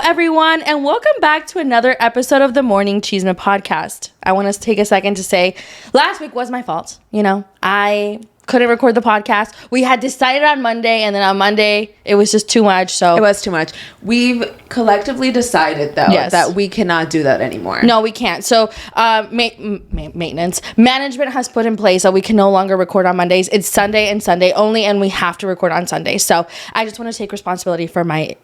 everyone, and welcome back to another episode of the Morning Chisme podcast. I want to take a second to say last week was my fault. I couldn't record the podcast. We had decided on Monday, and then on Monday it was just too much. So it was too much. We've collectively decided though that we cannot do that anymore. No, we can't. So management has put in place that we can no longer record on Mondays. It's Sunday and Sunday only, and we have to record on Sunday. So I just want to take responsibility for my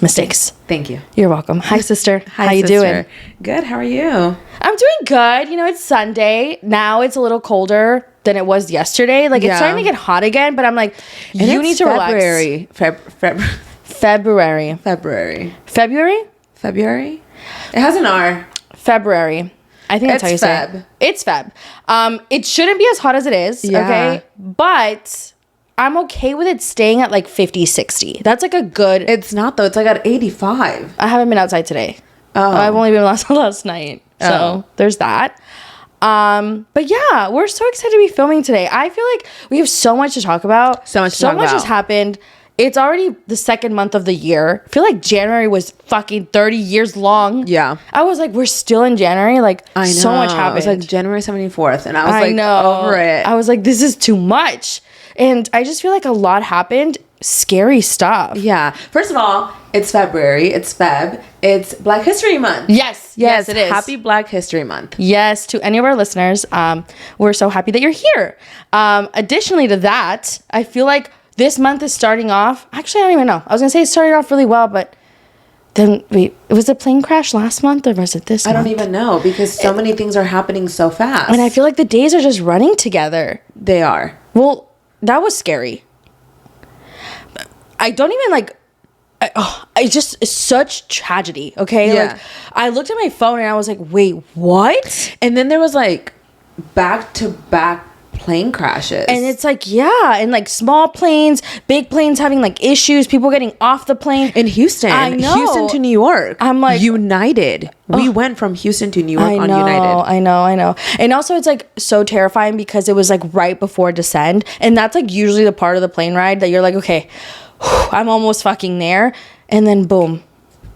mistakes. Thank you. You're welcome. Hi, sister. Hi, how you doing? Good. How are you? I'm doing good. It's Sunday. Now it's a little colder than it was yesterday. It's starting to get hot again, but I'm like, you need to relax. February. It has an R. February. I think that's how you say it. It's Feb. It shouldn't be as hot as it is, okay? But I'm okay with it staying at 50, 60. That's a good... It's not though. It's at 85. I haven't been outside today. Oh. I've only been last night. So there's that. But yeah, we're so excited to be filming today. I feel like we have so much to talk about. So much has happened. It's already the second month of the year. I feel like January was fucking 30 years long. Yeah. I was like, we're still in January. I know. So much happened. It was January 74th. And I was over it. I was like, this is too much. And I just feel like a lot happened. Scary stuff. Yeah. First of all, it's February. It's Feb. It's Black History Month. Yes, it is. Happy Black History Month. Yes, to any of our listeners. We're so happy that you're here. Additionally to that, I feel like this month is starting off. Actually, I don't even know. I was going to say it started off really well, but then was it plane crash last month or was it this month? I don't even know because so many things are happening so fast. And I feel like the days are just running together. They are. Well, that was scary. I don't even it's such tragedy, okay? Yeah. I looked at my phone and I was like, wait, what? And then there was back-to-back plane crashes. And it's and small planes, big planes having issues, people getting off the plane. In Houston. I know. Houston to New York. I'm like... United. We went from Houston to New York on United. I know. And also it's so terrifying because it was right before descend. And that's usually the part of the plane ride that you're like, okay, I'm almost fucking there. And then boom.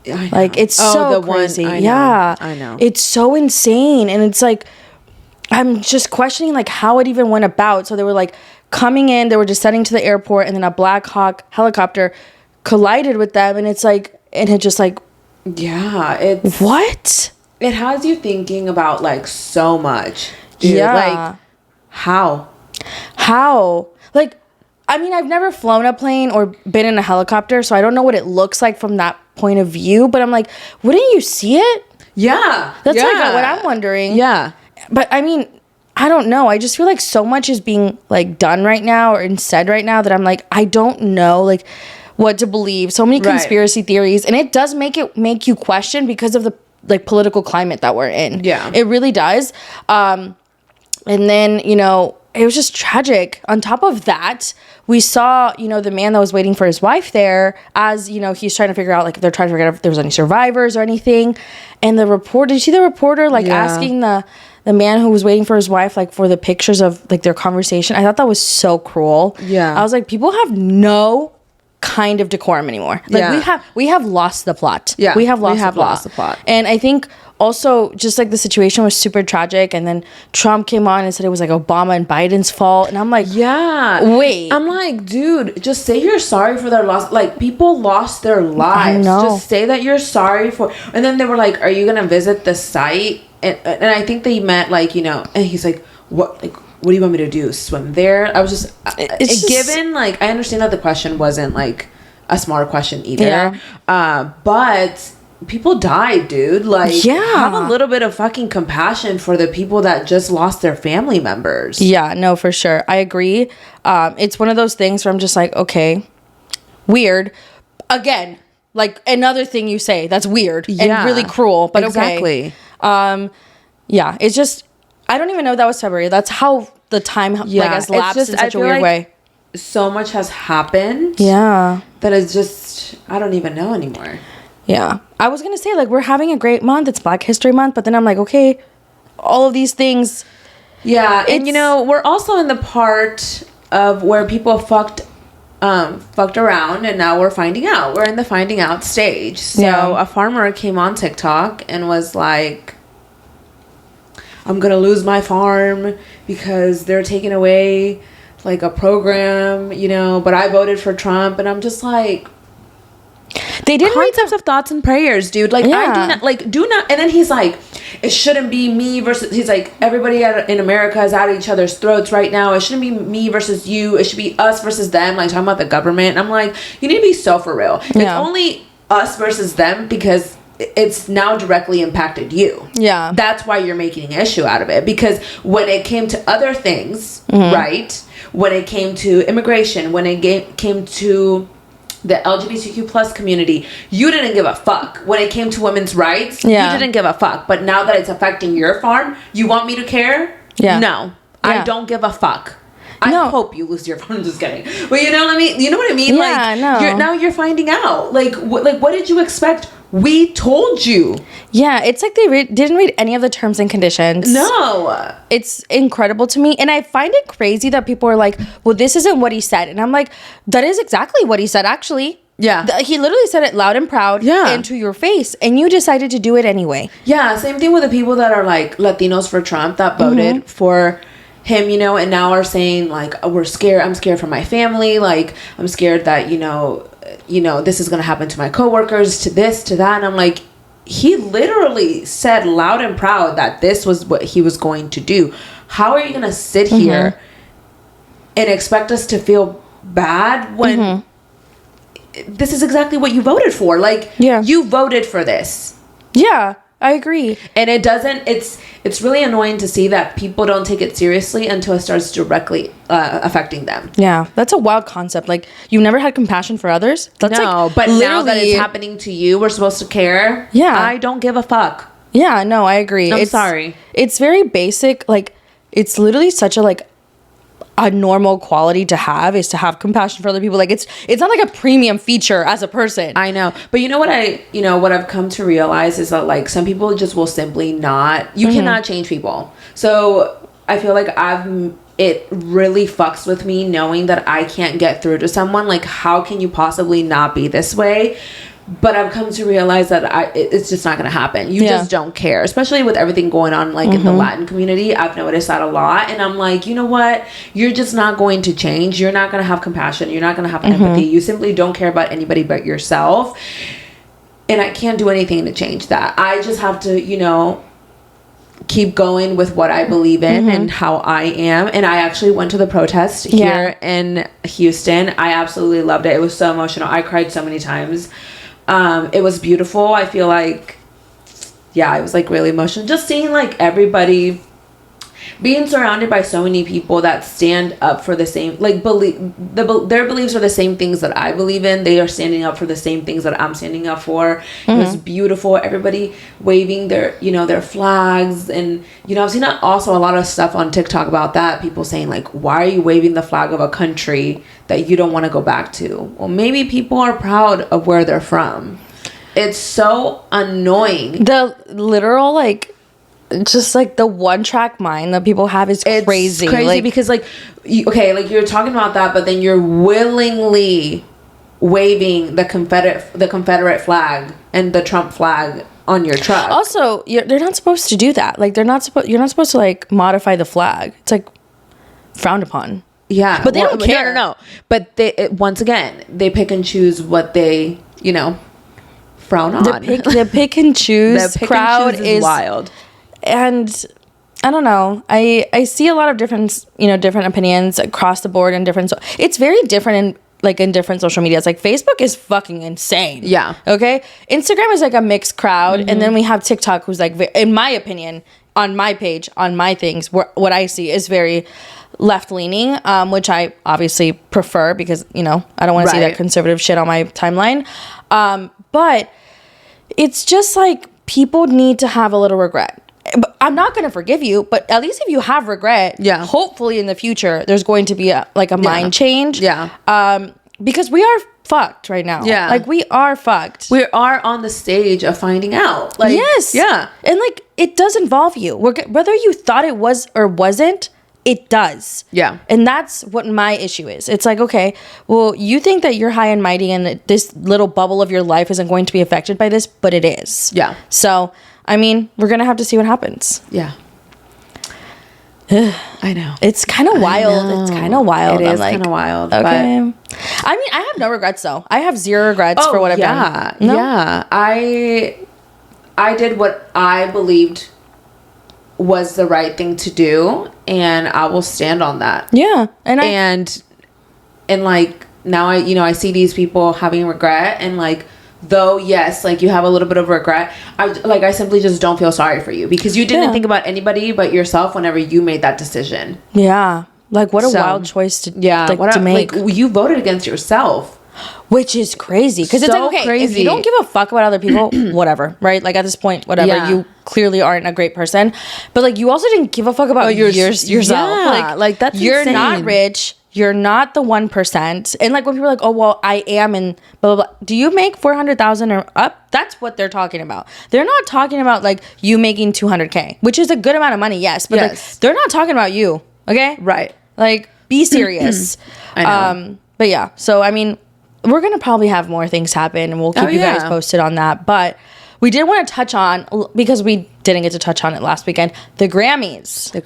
It's so crazy. I know. It's so insane. And it's I'm just questioning how it even went about. So they were coming in, they were descending to the airport, and then a Black Hawk helicopter collided with them, and it's and it just yeah, it's what? It has you thinking about so much. Dude. Yeah. How? I mean, I've never flown a plane or been in a helicopter, so I don't know what it looks like from that point of view, but I'm wouldn't you see it? Yeah. That's what I'm wondering. Yeah. But I mean, I don't know. I just feel so much is being done right now or said right now that I'm I don't know what to believe. So many conspiracy theories, and it does make you question because of the political climate that we're in. Yeah. It really does. And then, it was just tragic. On top of that, we saw, the man that was waiting for his wife there as, he's trying to figure out, they're trying to figure out if there was any survivors or anything. And the reporter, did you see the reporter, asking the man who was waiting for his wife, for the pictures of, their conversation? I thought that was so cruel. Yeah. I was people have no kind of decorum anymore. We have lost the plot. Yeah. We have lost the plot. And I think also just the situation was super tragic, and then Trump came on and said it was Obama and Biden's fault, and I'm wait, I'm dude, just say you're sorry for their loss. People lost their lives. I know. Just say that you're sorry for. And then they were are you gonna visit the site? And I think they meant and he's what do you want me to do, swim there? I was just given I understand that the question wasn't a smart question either. Yeah. But people died, dude. Have a little bit of fucking compassion for the people that just lost their family members. Yeah, no, for sure. I agree. It's one of those things where I'm just okay, weird. Again, another thing you say that's weird and really cruel, but exactly. Okay. Yeah, it's just, I don't even know that was February. That's how the time has lapsed in such a weird way. So much has happened. Yeah. That is just, I don't even know anymore. Yeah. I was going to say, we're having a great month. It's Black History Month. But then I'm okay, all of these things. Yeah. And, we're also in the part of where people fucked fucked around, and now we're finding out. We're in the finding out stage. So a farmer came on TikTok and was like, I'm gonna lose my farm because they're taking away like a program, you know, but I voted for Trump. And I'm just like, they didn't concepts of thoughts and prayers, dude. Like, I do not. And then he's like, it shouldn't be me versus, he's like, everybody in America is at each other's throats right now. It shouldn't be me versus you. It should be us versus them. Like, talking about the government. And I'm like, you need to be so for real. It's only us versus them because it's now directly impacted you. Yeah. That's why you're making an issue out of it. Because when it came to other things, right? When it came to immigration, when it came to the LGBTQ plus community, you didn't give a fuck. When it came to women's rights, you didn't give a fuck. But now that it's affecting your farm, you want me to care? Yeah. No. I don't give a fuck. I hope you lose your farm. I'm just kidding. But you know what I mean? You know what I mean? Yeah, like, now you're finding out. Like, what did you expect? We told you. Yeah, it's like they didn't read any of the terms and conditions. No. It's incredible to me. And I find it crazy that people are like, well, this isn't what he said. And I'm like, that is exactly what he said, actually. Yeah. He literally said it loud and proud and to your face. And you decided to do it anyway. Yeah, same thing with the people that are like Latinos for Trump that voted for him, you know, and now are saying like, oh, we're scared. I'm scared for my family. Like, I'm scared that, you know, this is going to happen to my coworkers, to this, to that. And I'm like, he literally said loud and proud that this was what he was going to do. How are you going to sit here and expect us to feel bad when this is exactly what you voted for? Like, you voted for this. Yeah. I agree. And it's really annoying to see that people don't take it seriously until it starts directly affecting them. Yeah, that's a wild concept. Like, you never had compassion for others? That's but now that it's happening to you, we're supposed to care? Yeah. I don't give a fuck. Yeah, no, I agree. I'm sorry. It's very basic. Like, it's literally such a normal quality to have is to have compassion for other people. Like, it's not like a premium feature as a person. I know. But you know what I've come to realize is that like some people just will simply not, you cannot change people. So I feel like it really fucks with me knowing that I can't get through to someone. Like, how can you possibly not be this way? But I've come to realize that it's just not going to happen. You just don't care, especially with everything going on like in the Latin community. I've noticed that a lot. And I'm like, you know what? You're just not going to change. You're not going to have compassion. You're not going to have empathy. You simply don't care about anybody but yourself. And I can't do anything to change that. I just have to, you know, keep going with what I believe in and how I am. And I actually went to the protest here in Houston. I absolutely loved it. It was so emotional. I cried so many times. It was beautiful. I feel like, it was like really emotional. Just seeing like everybody being surrounded by so many people that stand up for the same, like their beliefs are the same things that I believe in. They are standing up for the same things that I'm standing up for. It was beautiful. Everybody waving their flags. And, you know, I've seen also a lot of stuff on TikTok about that. People saying like, why are you waving the flag of a country that you don't want to go back to? Well, maybe people are proud of where they're from. It's so annoying. The literal, like, just like the one track mind that people have is crazy. It's crazy, like, because like, you're talking about that, but then you're willingly waving the Confederate flag and the Trump flag on your truck. Also, they're not supposed to do that. Like, you're not supposed to like modify the flag. It's like frowned upon. Yeah, but they don't care. No. But once again, they pick and choose what they, you know, frown on. The pick and choose crowd is wild. And I don't know. I see a lot of different opinions across the board and different. It's very different in different social medias. Like, Facebook is fucking insane. Yeah. Okay. Instagram is like a mixed crowd, and then we have TikTok, who's like, in my opinion, on my page, on my things, what I see is very left leaning, which I obviously prefer because, you know, I don't want to see that conservative shit on my timeline. But it's just like people need to have a little regret. But I'm not going to forgive you, but at least if you have regret, hopefully in the future there's going to be a mind change. Yeah. Because we are fucked right now. Yeah. Like, we are fucked. We are on the stage of finding out. Like, yes. Yeah. And like, it does involve you. Whether you thought it was or wasn't, It does. Yeah. And that's what my issue is. It's like, okay, well, you think that you're high and mighty and that this little bubble of your life isn't going to be affected by this, but it is. Yeah. So, I mean, we're going to have to see what happens. Yeah. I know. It's kind of wild. It's kind of wild. It is kind of wild. Okay. But I mean, I have no regrets though. I have zero regrets for what I've done. No? Yeah. I did what I believed was the right thing to do, and I will stand on that. Yeah. And like now I see these people having regret, and like, though yes, like you have a little bit of regret, I simply just don't feel sorry for you because you didn't think about anybody but yourself whenever you made that decision. Yeah. Like what a wild choice to to make. Like you voted against yourself. Which is crazy because it's like, okay, crazy. If you don't give a fuck about other people, whatever, right? Like at this point, whatever, you clearly aren't a great person, but like you also didn't give a fuck about yourself. Yeah, like that's you're insane. not rich. You're not the 1%. And like when people are like, oh well, I am, and blah blah blah. Do you make 400,000 or up? That's what they're talking about. They're not talking about like you making 200K, which is a good amount of money, yes, but like they're not talking about you. Okay, right? Like be serious. I know. But yeah, so I mean, we're going to probably have more things happen and we'll keep you guys posted on that. But we did want to touch on, because we didn't get to touch on it last weekend, the Grammys. The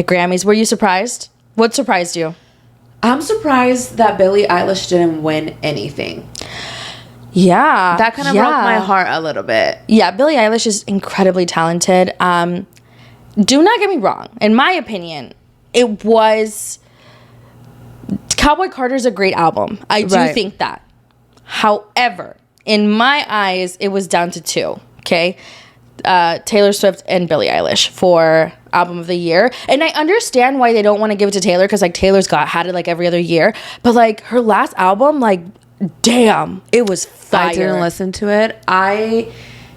Grammys. Were you surprised? What surprised you? I'm surprised that Billie Eilish didn't win anything. Yeah. That kind of broke my heart a little bit. Yeah, Billie Eilish is incredibly talented. Do not get me wrong. In my opinion, it was... Cowboy Carter's a great album. I do think that. However, in my eyes, it was down to two. Okay, Taylor Swift and Billie Eilish for album of the year. And I understand why they don't want to give it to Taylor because like Taylor's had it like every other year. But like her last album, like damn, it was fire. I didn't listen to it. I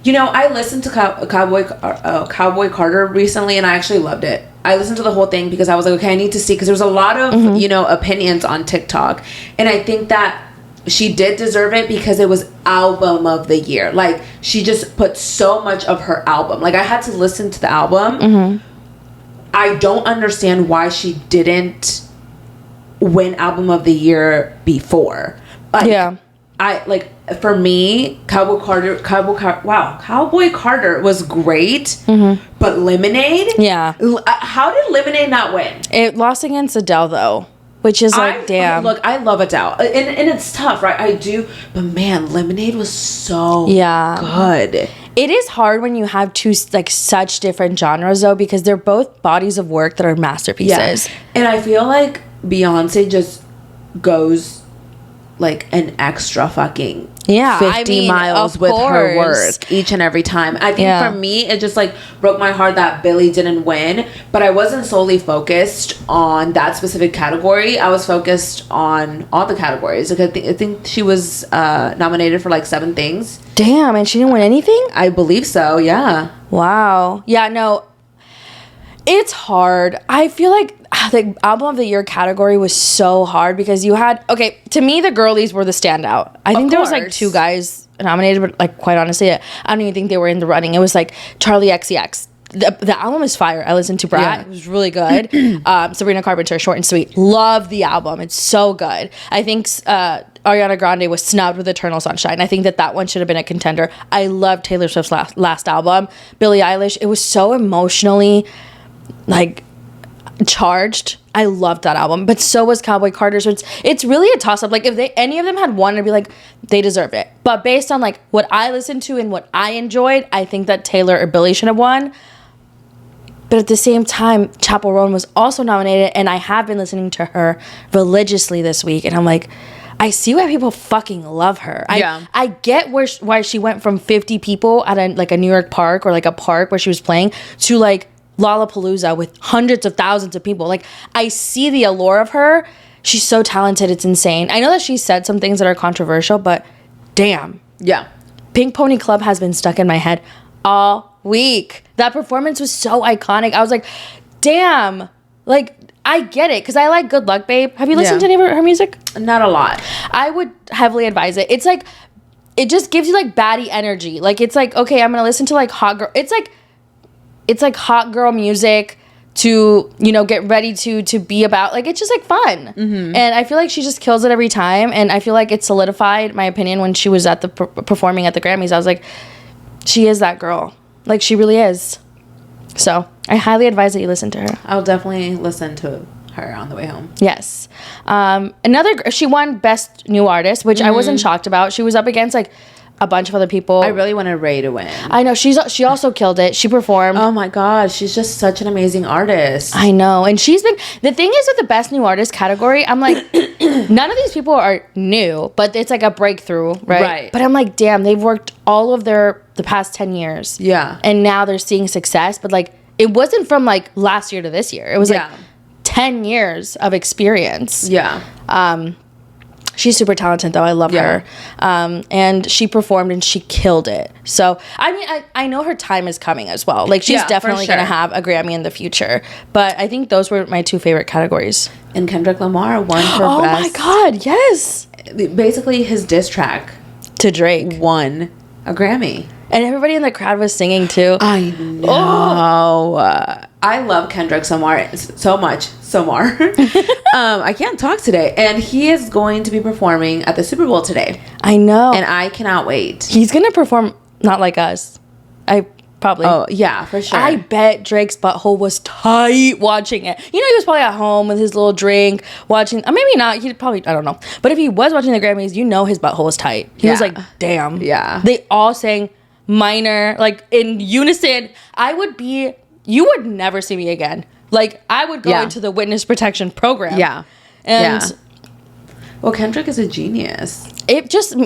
listened to Cowboy Carter recently, and I actually loved it. I listened to the whole thing because I was like, okay, I need to see, because there was a lot of, opinions on TikTok. And I think that she did deserve it because it was album of the year. Like, she just put so much of her album. Like, I had to listen to the album. Mm-hmm. I don't understand why she didn't win album of the year before. Like, for me, Cowboy Carter was great, mm-hmm. but Lemonade? Yeah. How did Lemonade not win? It lost against Adele, though, which is like, damn. Look, I love Adele, and it's tough, right? I do, but man, Lemonade was so good. It is hard when you have two, like, such different genres, though, because they're both bodies of work that are masterpieces. Yeah. And I feel like Beyonce just goes... like an extra fucking 50 miles with her work each and every time. I think for me, it just like broke my heart that Billie didn't win, but I wasn't solely focused on that specific category. I was focused on all the categories. Like I think she was nominated for like 7 things. Damn, and she didn't win anything? I believe so, yeah. Wow. Yeah, no, it's hard. I feel like the album of the year category was so hard because you had, okay, to me, the girlies were the standout. I think there was like 2 guys nominated, but like quite honestly, I don't even think they were in the running. It was like Charlie XCX. The album is fire. I listened to Brat. It was really good. Sabrina Carpenter, Short and Sweet. Love the album. It's so good. I think Ariana Grande was snubbed with Eternal Sunshine. I think that one should have been a contender. I love Taylor Swift's last album. Billie Eilish, it was so emotionally like charged. I loved that album, but so was Cowboy Carter. So it's really a toss up. Like if any of them had won, I'd be like, they deserve it. But based on like what I listened to and what I enjoyed, I think that Taylor or Billie should have won. But at the same time, Chappell Roan was also nominated, and I have been listening to her religiously this week, and I'm like, I see why people fucking love her. I get why she went from 50 people at a New York park or like a park where she was playing to like Lollapalooza with hundreds of thousands of people. Like, I see the allure of her. She's so talented. It's insane. I know that she said some things that are controversial, but damn. Yeah. Pink Pony Club has been stuck in my head all week. That performance was so iconic. I was like, damn. Like, I get it, because I like Good Luck Babe. Have you listened to any of her music? Not a lot. I would heavily advise it. It's like, it just gives you like baddie energy. Like, it's like, okay, I'm going to listen to like hot girl. It's like hot girl music to, you know, get ready to be about. Like, it's just like fun. And I feel like she just kills it every time. And I feel like it solidified my opinion when she was at the performing at the Grammys. I was like, she is that girl. Like, she really is. So I highly advise that you listen to her. I'll definitely listen to her on the way home. Yes. She won Best New Artist, which I wasn't shocked about. She was up against like a bunch of other people. I really wanted Ray to win. I know. She also killed it. She performed. Oh my god, she's just such an amazing artist. I know. And she's been, the thing is with the Best New Artist category, I'm like, none of these people are new, but it's like a breakthrough, right? But I'm like, damn, they've worked all of the past 10 years. Yeah. And now they're seeing success, but like, it wasn't from like last year to this year. It was like 10 years of experience. Yeah. She's super talented, though. I love her. And she performed and she killed it. So, I mean, I know her time is coming as well. Like, she's definitely going to have a Grammy in the future. But I think those were my two favorite categories. And Kendrick Lamar won for Best. Oh, my God. Yes. Basically, his diss track to Drake won a Grammy. And everybody in the crowd was singing, too. I know. I love Kendrick so much. I can't talk today. And he is going to be performing at the Super Bowl today. I know. And I cannot wait. He's going to perform Not Like Us. Probably. Oh, yeah, for sure. I bet Drake's butthole was tight watching it. You know, he was probably at home with his little drink watching. Maybe not. He probably, I don't know. But if he was watching the Grammys, you know his butthole was tight. He was like, damn. Yeah. They all sang minor, like in unison. You would never see me again. Like, I would go into the witness protection program. Yeah. And well, Kendrick is a genius. It just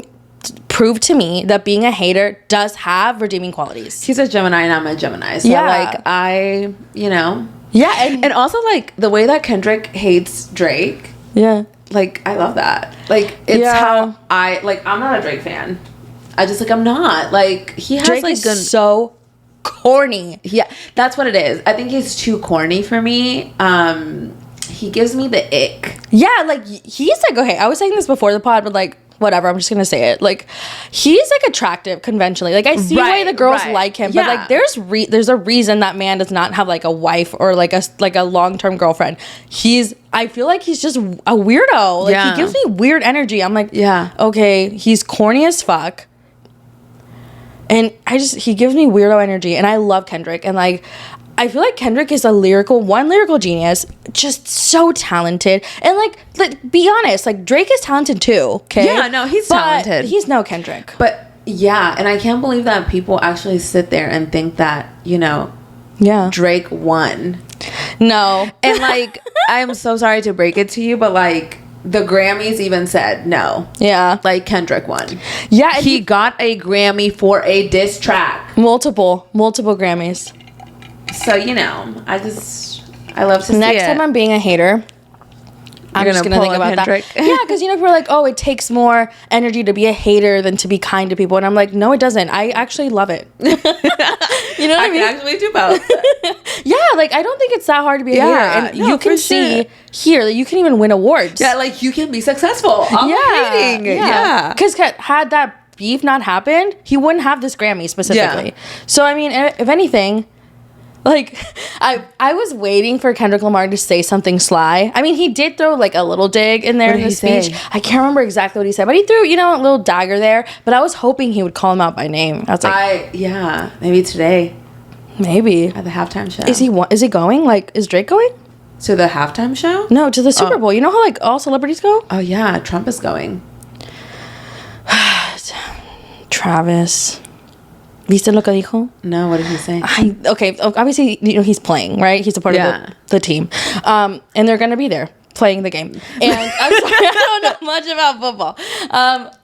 proved to me that being a hater does have redeeming qualities. He's a Gemini and I'm a Gemini. So, like, Yeah, and also, like, the way that Kendrick hates Drake. Yeah. Like, I love that. Like, it's how I'm not a Drake fan. I'm not. Like, he has, Drake like, is so corny. Yeah, that's what it is. I think he's too corny for me. He gives me the ick. Yeah, like, he's like, okay, I was saying this before the pod, but like, whatever, I'm just gonna say it. Like, he's like attractive conventionally. Like, I see why the girls like him, but like, there's a reason that man does not have like a wife or like a long-term girlfriend. I feel like he's just a weirdo. Like, he gives me weird energy. I'm like, okay, he's corny as fuck. And he gives me weirdo energy, and I love Kendrick. And like, I feel like Kendrick is a lyrical genius, just so talented. And like, be honest, like, Drake is talented too. Okay, yeah, no, he's talented. He's no Kendrick. But yeah, and I can't believe that people actually sit there and think that Drake won. No, and like, I'm so sorry to break it to you, but like, the Grammys even said no. Yeah. Like, Kendrick won. Yeah. He got a Grammy for a diss track. Multiple Grammys. So, I love to see it. Next time I'm being a hater, I'm just going to think about Kendrick. That. Yeah, because, people are like, oh, it takes more energy to be a hater than to be kind to people. And I'm like, no, it doesn't. I actually love it. You know what I mean? I can actually do both. Yeah, like, I don't think it's that hard to be a hater. And you can see here that you can even win awards. Yeah, like, you can be successful off hating. Yeah. Because had that beef not happened, he wouldn't have this Grammy specifically. Yeah. So, I mean, if anything, like, I was waiting for Kendrick Lamar to say something sly. I mean, he did throw like a little dig in there in the speech. I can't remember exactly what he said, but he threw, a little dagger there. But I was hoping he would call him out by name. I was like, maybe today. Maybe at the halftime show. Is he going? Like, is Drake going to the halftime show? No, to the Super Bowl. You know how like all celebrities go? Oh yeah, Trump is going. Travis. ¿Viste lo que dijo? No, what did he say? Okay, obviously, he's playing, right? He's a part of the team. And they're going to be there playing the game. And I'm sorry, I don't know much about football.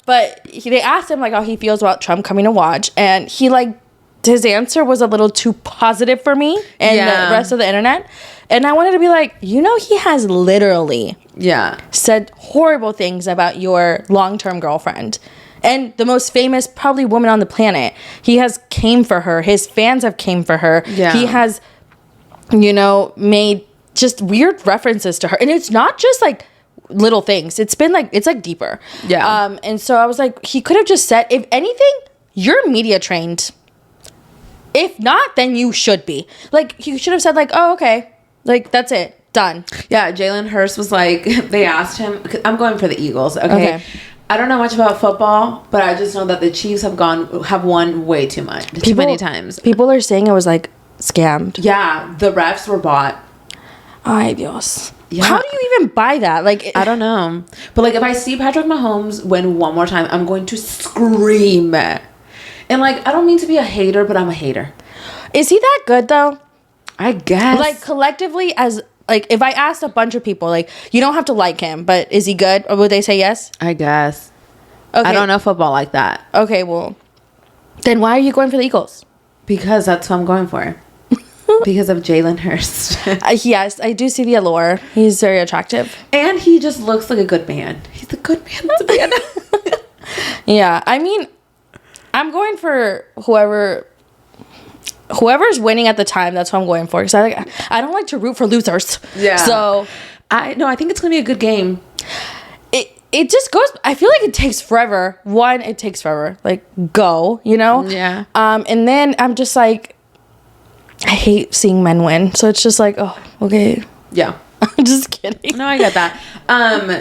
But they asked him, like, how he feels about Trump coming to watch. And he, like, his answer was a little too positive for me and the rest of the internet. And I wanted to be like, he has literally said horrible things about your long-term girlfriend. And the most famous, probably, woman on the planet. He has came for her. His fans have came for her. Yeah. He has, made just weird references to her. And it's not just, like, little things. It's been, like, it's, like, deeper. Yeah. And so I was like, he could have just said, if anything, you're media trained. If not, then you should be. Like, he should have said, like, oh, okay. Like, that's it. Done. Yeah, Jalen Hurst was like, they asked him, I'm going for the Eagles, okay? I don't know much about football, but I just know that the Chiefs have won way too many times. People are saying it was like scammed. Yeah, the refs were bought. Ay Dios. Yeah. How do you even buy that? Like, I don't know. But like, if I see Patrick Mahomes win one more time, I'm going to scream. And like, I don't mean to be a hater, but I'm a hater. Is he that good though? I guess. Like, collectively, as like, if I asked a bunch of people, like, you don't have to like him, but is he good? Or would they say yes? I guess. Okay. I don't know football like that. Okay, well, then why are you going for the Eagles? Because that's what I'm going for. Because of Jalen Hurst. Yes, I do see the allure. He's very attractive. And he just looks like a good man. He's a good man to be in. Yeah, I mean, I'm going for whoever's winning at the time. That's what I'm going for. Because I don't like to root for losers. Yeah. So I think it's going to be a good game. It just goes, I feel like it takes forever. One, it takes forever. Like, go, you know? Yeah. And then I'm just like, I hate seeing men win. So it's just like, oh, okay. Yeah. I'm just kidding. No, I get that.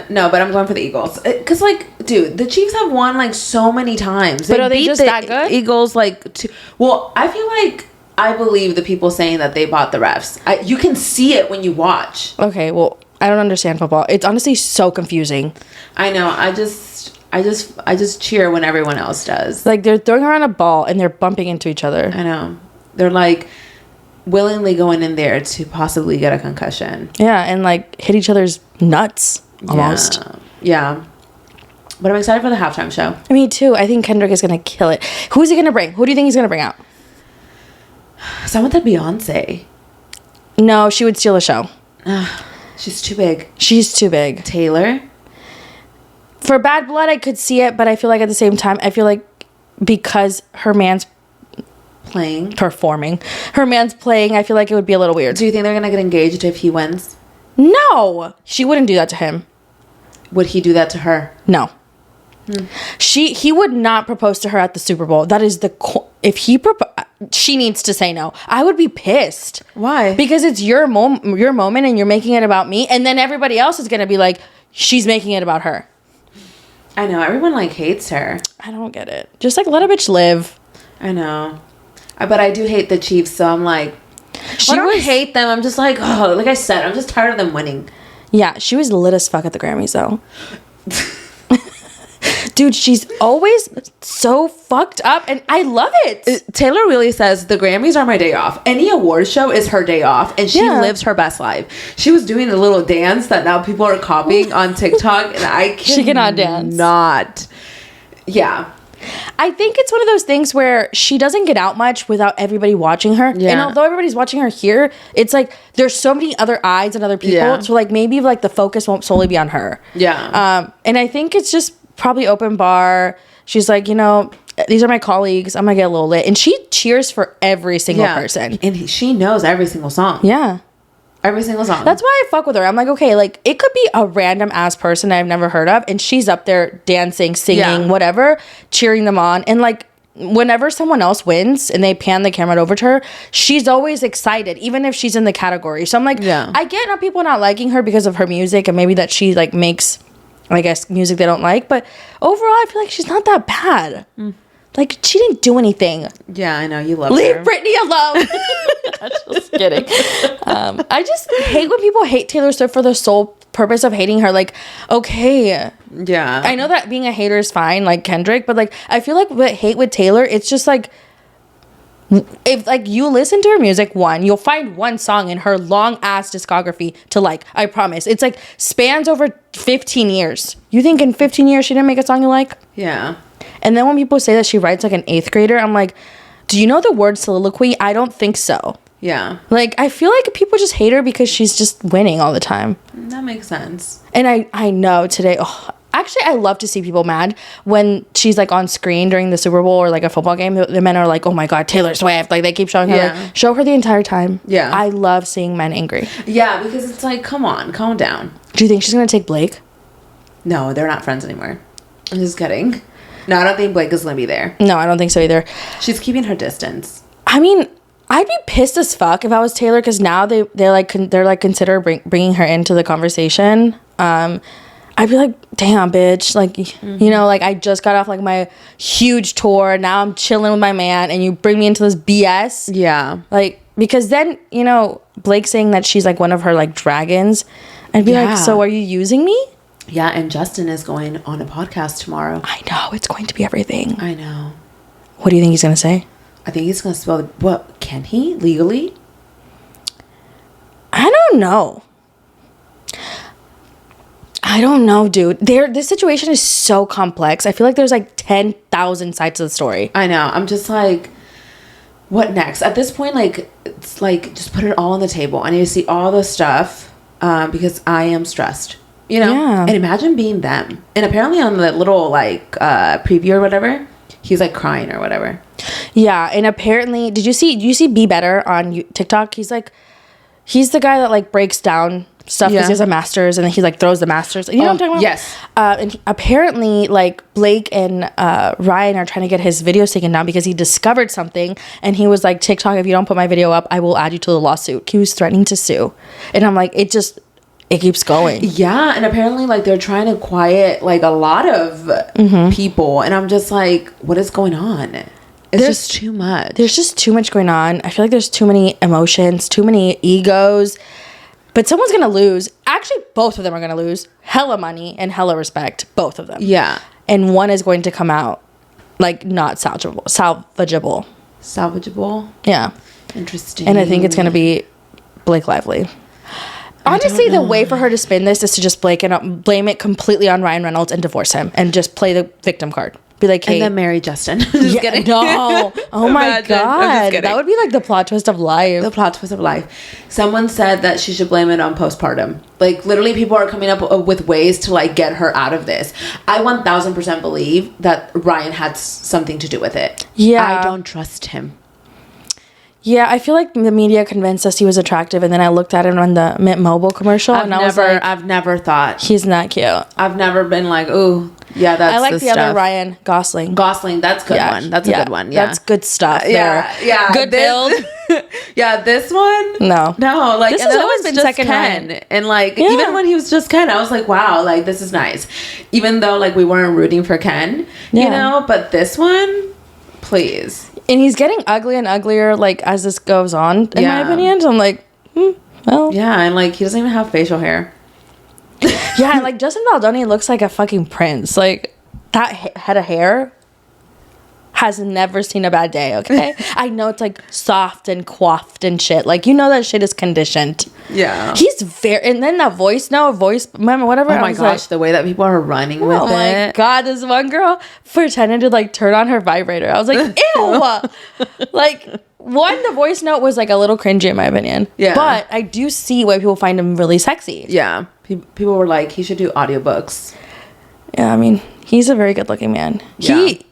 No, but I'm going for the Eagles. Because, like, dude, the Chiefs have won, like, so many times. But are they just that good? Eagles, like, well, I feel like I believe the people saying that they bought the refs. You can see it when you watch. Okay, well, I don't understand football. It's honestly so confusing. I know. I just cheer when everyone else does. Like, they're throwing around a ball and they're bumping into each other. I know. They're like willingly going in there to possibly get a concussion. Yeah, and like hit each other's nuts almost. Yeah. But I'm excited for the halftime show. Me too. I think Kendrick is gonna kill it. Who is he gonna bring? Who do you think he's gonna bring out? Someone that Beyonce. No, she would steal the show. She's too big. She's too big. Taylor. For Bad Blood, I could see it, but I feel like at the same time, I feel like because her man's performing, her man's playing, I feel like it would be a little weird. Do you think they're gonna get engaged if he wins? No, she wouldn't do that to him. Would he do that to her? No. He would not propose to her at the Super Bowl. That is if he she needs to say no. I would be pissed. Why? Because it's your moment and you're making it about me, and then everybody else is gonna be like, she's making it about her. I know, everyone like hates her. I don't get it. Just like let a bitch live. I know. But I do hate the Chiefs, so I'm like, I don't hate them. I'm just like, oh, like I said, I'm just tired of them winning. Yeah, she was lit as fuck at the Grammys though. Dude, she's always so fucked up, and I love it. Taylor really says the Grammys are my day off. Any award show is her day off, and she lives her best life. She was doing a little dance that now people are copying on TikTok, and I she cannot dance. Yeah. I think it's one of those things where she doesn't get out much without everybody watching her. Yeah. And although everybody's watching her here, it's like there's so many other eyes and other people. Yeah. So like maybe like the focus won't solely be on her. Yeah. And I think it's just probably open bar. She's like, you know, these are my colleagues. I'm gonna get a little lit. And she cheers for every single person. And she knows every single song. Yeah. Every single song. That's why I fuck with her. I'm like, okay, like it could be a random ass person I've never heard of, and she's up there dancing, singing, whatever, cheering them on. And like whenever someone else wins and they pan the camera over to her, she's always excited, even if she's in the category. So I'm like, I get not people not liking her because of her music and maybe that she like makes, I guess, music they don't like, but overall I feel like she's not that bad. Like, she didn't do anything. Yeah, I know. You love Leave her. Britney alone. I'm just kidding. I just hate when people hate Taylor Swift for the sole purpose of hating her. Like, okay. Yeah. I know that being a hater is fine, like Kendrick, but, like, I feel like with hate with Taylor, it's just, like, if, like, you listen to her music, you'll find one song in her long-ass discography to like. I promise. It's, like, spans over 15 years. You think in 15 years she didn't make a song you like? Yeah. And then when people say that she writes like an 8th grader, I'm like, do you know the word soliloquy? I don't think so. Yeah. Like, I feel like people just hate her because she's just winning all the time. That makes sense. And I know today, actually, I love to see people mad when she's like on screen during the Super Bowl or like a football game. The men are like, oh my God, Taylor Swift. Like, they keep showing her. Like, show her the entire time. Yeah. I love seeing men angry. Yeah, because it's like, come on, calm down. Do you think she's going to take Blake? No, they're not friends anymore. I'm just kidding. No, I don't think Blake is going to be there. No, I don't think so either. She's keeping her distance. I mean, I'd be pissed as fuck if I was Taylor, because now they're consider bringing her into the conversation. I'd be like, damn, bitch, like, you know, like, I just got off like my huge tour, now I'm chilling with my man, and you bring me into this BS. Yeah, like, because then, you know, Blake saying that she's like one of her like dragons, I'd be like, so are you using me? Yeah, and Justin is going on a podcast tomorrow. I know, it's going to be everything. I know. What do you think he's gonna say? I think he's gonna spell what? Can he legally? I don't know. I don't know, dude. This situation is so complex. I feel like there's like 10,000 sides to the story. I know. I'm just like, what next? At this point, like, it's like, just put it all on the table. I need to see all the stuff because I am stressed. You know? Yeah. And imagine being them. And apparently on the little, like, preview or whatever, he's, like, crying or whatever. Yeah, and apparently, did you see Be Better on TikTok? He's the guy that, like, breaks down stuff because he has a master's, and then he like throws the masters. You know what I'm talking about? Yes. And apparently, like, Blake and Ryan are trying to get his videos taken down because he discovered something, and he was like, TikTok, if you don't put my video up, I will add you to the lawsuit. He was threatening to sue, and I'm like, it keeps going. Yeah, and apparently, like, they're trying to quiet like a lot of people, and I'm just like, what is going on? There's just too much. There's just too much going on. I feel like there's too many emotions, too many egos. But someone's going to lose. Actually, both of them are going to lose. Hella money and hella respect. Both of them. Yeah. And one is going to come out, like, not salvageable. Salvageable? Yeah. Interesting. And I think it's going to be Blake Lively. Honestly, the way for her to spin this is to just blame it completely on Ryan Reynolds and divorce him. And just play the victim card. Be like, hey. And then marry Justin. Just kidding. No. Oh my God. That would be like the plot twist of life. The plot twist of life. Someone said that she should blame it on postpartum. Like, literally, people are coming up with ways to, like, get her out of this. I 1000% believe that Ryan had something to do with it. Yeah. I don't trust him. Yeah, I feel like the media convinced us he was attractive, and then I looked at him on the Mint Mobile commercial, and I was like, I've never thought he's not cute. I've never been like, ooh, yeah, that's. I like the stuff. other Ryan Gosling. That's good one. That's a good one. Yeah, that's good stuff. Yeah, good build. Yeah, this one. No, like this has always been second Ken, hand. and like even when he was just Ken, I was like, wow, like this is nice. Even though like we weren't rooting for Ken, you know, but this one, please. And he's getting uglier and uglier, like, as this goes on, in my opinion. So I'm like, well. Yeah, and, like, he doesn't even have facial hair. Yeah, and, like, Justin Baldoni looks like a fucking prince. Like, that head of hair has never seen a bad day, okay? I know it's, like, soft and coiffed and shit. Like, you know that shit is conditioned. Yeah. He's very... And then that voice, remember, whatever. Oh, my gosh, like, the way that people are running with it. Oh, my God. This one girl pretended to, like, turn on her vibrator. I was like, ew! Like, the voice note was, like, a little cringy, in my opinion. Yeah. But I do see why people find him really sexy. Yeah. People were like, he should do audiobooks. Yeah, I mean, he's a very good-looking man. Yeah. He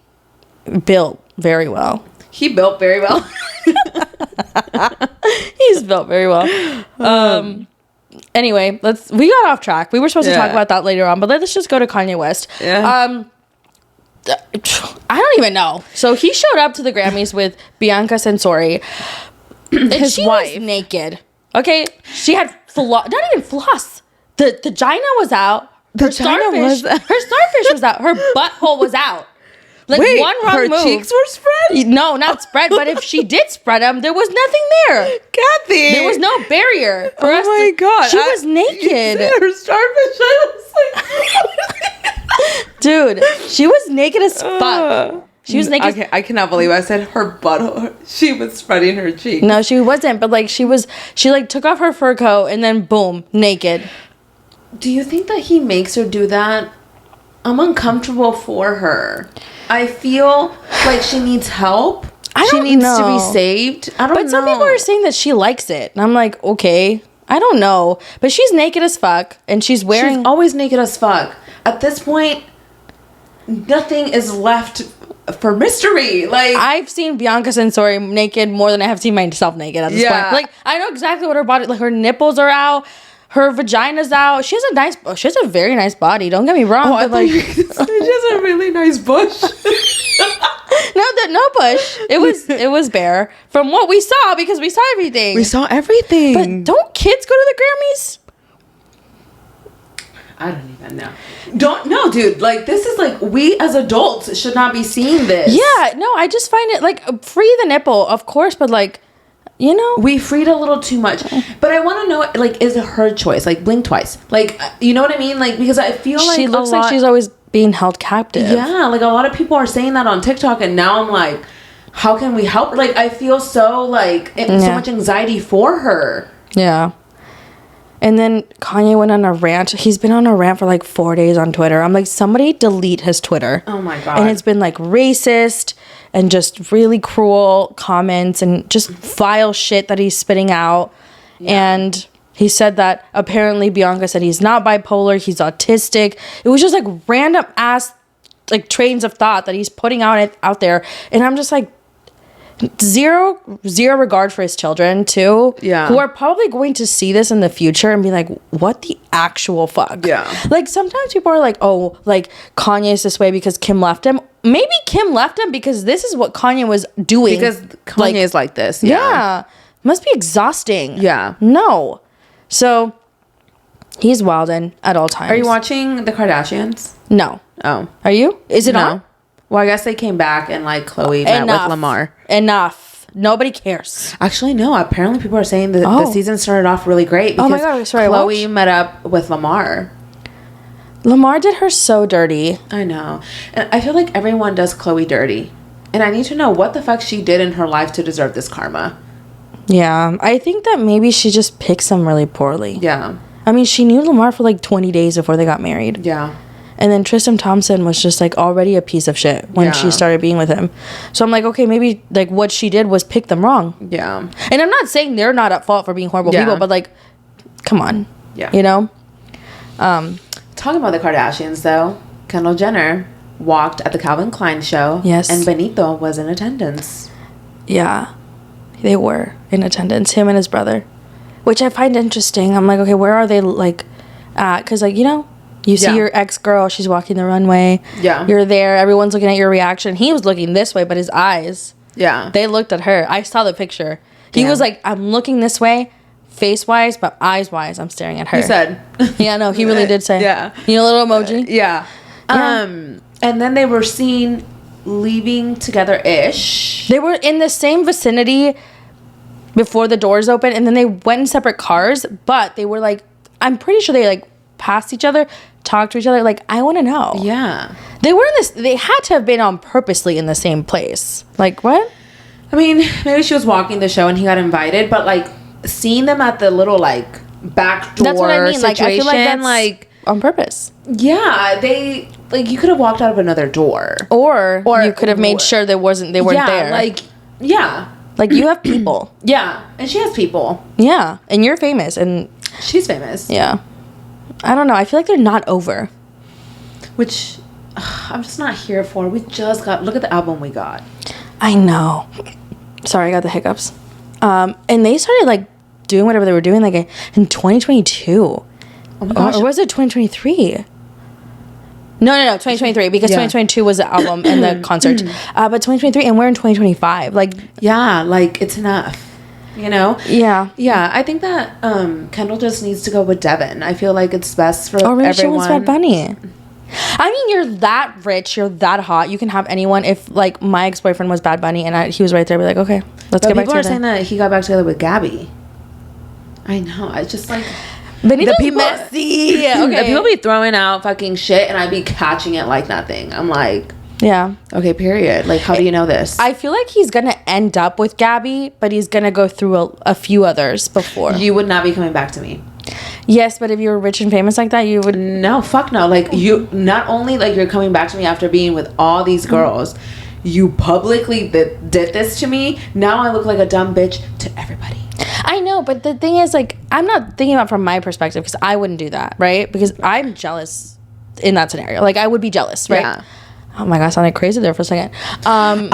built very well. He built very well. He's built very well. Anyway, we got off track. We were supposed to talk about that later on, but let's just go to Kanye West. Yeah. I don't even know. So he showed up to the Grammys with Bianca Censori. His wife. Was naked. Okay? She had not even floss. The vagina was out. Her starfish was out. Her butthole was out. Like, wait, one wrong her move. cheeks were spread? No, not spread. But if she did spread them, there was nothing there. Kathy, there was no barrier for us. Oh my God, she was naked. Her starfish. I was like, dude, she was naked as fuck. She was naked. I cannot believe I said her butthole. She was spreading her cheeks. No, she wasn't. But like, she like took off her fur coat and then boom, naked. Do you think that he makes her do that? I'm uncomfortable for her. I feel like she needs help. She needs to be saved. I don't know. But some people are saying that she likes it. And I'm like, okay. I don't know. But she's naked as fuck. And she's always naked as fuck. At this point, nothing is left for mystery. Like, I've seen Bianca Censori naked more than I have seen myself naked at this point. Like, I know exactly what her body, like, her nipples are out. Her vagina's out. She has a very nice body. Don't get me wrong. But like, she has a really nice bush. No, No push. It was bare from what we saw because we saw everything. We saw everything. But don't kids go to the Grammys? I don't even know. Don't know, dude. Like, this is like, we as adults should not be seeing this. Yeah, no, I just find it like free the nipple, of course, but like, you know, we freed a little too much. But I want to know, like, is it her choice? Like, blink twice. Like, you know what I mean? Like, because I feel like she looks like she's always being held captive. Yeah, like a lot of people are saying that on TikTok, and now I'm like, how can we help? Like, I feel so like so much anxiety for her. Yeah. And then Kanye went on a rant. He's been on a rant for like 4 days on Twitter. I'm like, somebody delete his Twitter. Oh my God. And it's been like racist and just really cruel comments and just vile shit that he's spitting out. Yeah. And he said that apparently Bianca said he's not bipolar, he's autistic. It was just like random ass like trains of thought that he's putting out there. And I'm just like, zero regard for his children too, who are probably going to see this in the future and be like, what the actual fuck? Like, sometimes people are like, oh, like Kanye's this way because Kim left him. Maybe Kim left him because this is what Kanye was doing, because Kanye is like this. Must be exhausting. So he's wildin' at all times. Are you watching the Kardashians? No. Oh, are you? Is it on? Well, I guess they came back and like Khloe met with Lamar. Enough. Nobody cares. Actually, no. Apparently, people are saying that the season started off really great because Khloe met up with Lamar. Lamar did her so dirty. I know. And I feel like everyone does Khloe dirty. And I need to know what the fuck she did in her life to deserve this karma. Yeah. I think that maybe she just picks him really poorly. Yeah. I mean, she knew Lamar for like 20 days before they got married. Yeah. And then Tristan Thompson was just like already a piece of shit when she started being with him. So I'm like, okay, maybe like what she did was pick them wrong. Yeah. And I'm not saying they're not at fault for being horrible people, but like, come on. Yeah. You know? Talking about the Kardashians though, Kendall Jenner walked at the Calvin Klein show. Yes. And Benito was in attendance. Yeah. They were in attendance, him and his brother. Which I find interesting. I'm like, okay, where are they like at? Because like, you know, you see your ex-girl, she's walking the runway. Yeah. You're there. Everyone's looking at your reaction. He was looking this way, but his eyes. Yeah. They looked at her. I saw the picture. He was like, I'm looking this way, face-wise, but eyes-wise, I'm staring at her. He said. Yeah, no, he really did say. Yeah. You know, a little emoji? Yeah. And then they were seen leaving together-ish. They were in the same vicinity before the doors opened, and then they went in separate cars, but they were like, I'm pretty sure they like passed each other, talked to each other. Like, I want to know. Yeah. They were in this, they had to have been on purposely in the same place. Like, what? I mean, maybe she was walking the show and he got invited, but like seeing them at the little like back door, that's what I mean. Situation, like, I feel like that's like on purpose. Yeah, they like, you could have walked out of another door, or you could have made sure they weren't there. Like, like you have people. Yeah, and she has people. Yeah, and you're famous, and she's famous. Yeah, I don't know. I feel like they're not over, which I'm just not here for. We just got, look at the album we got. I know. Sorry, I got the hiccups. And they started like doing whatever they were doing like in 2022. Oh my gosh. Or was it 2023? No, 2023, because 2022 was the album and the concert. But 2023, and we're in 2025. Like, yeah, like it's enough. You know? Yeah. Yeah, I think that Kendall just needs to go with Devin. I feel like it's best for everyone. She wants Bad Bunny. I mean, you're that rich, you're that hot. You can have anyone. If like my ex-boyfriend was Bad Bunny and he was right there, I'd be like, okay, let's get back together. People are saying that he got back together with Gabby. I know. I just like the people messy. Okay. The people be throwing out fucking shit, and I be catching it like nothing. I'm like, yeah, okay, period. Like, how do you know this? I feel like he's gonna end up with Gabby, but he's gonna go through a few others before. You would not be coming back to me. Yes, but if you were rich and famous like that, you would. No, fuck no. Like, you not only like you're coming back to me after being with all these girls, you publicly did this to me. Now I look like a dumb bitch to everybody. I know, but the thing is, like, I'm not thinking about from my perspective, because I wouldn't do that, right? Because I'm jealous in that scenario. Like, I would be jealous, right? Yeah. Oh my god, I sounded crazy there for a second. I'm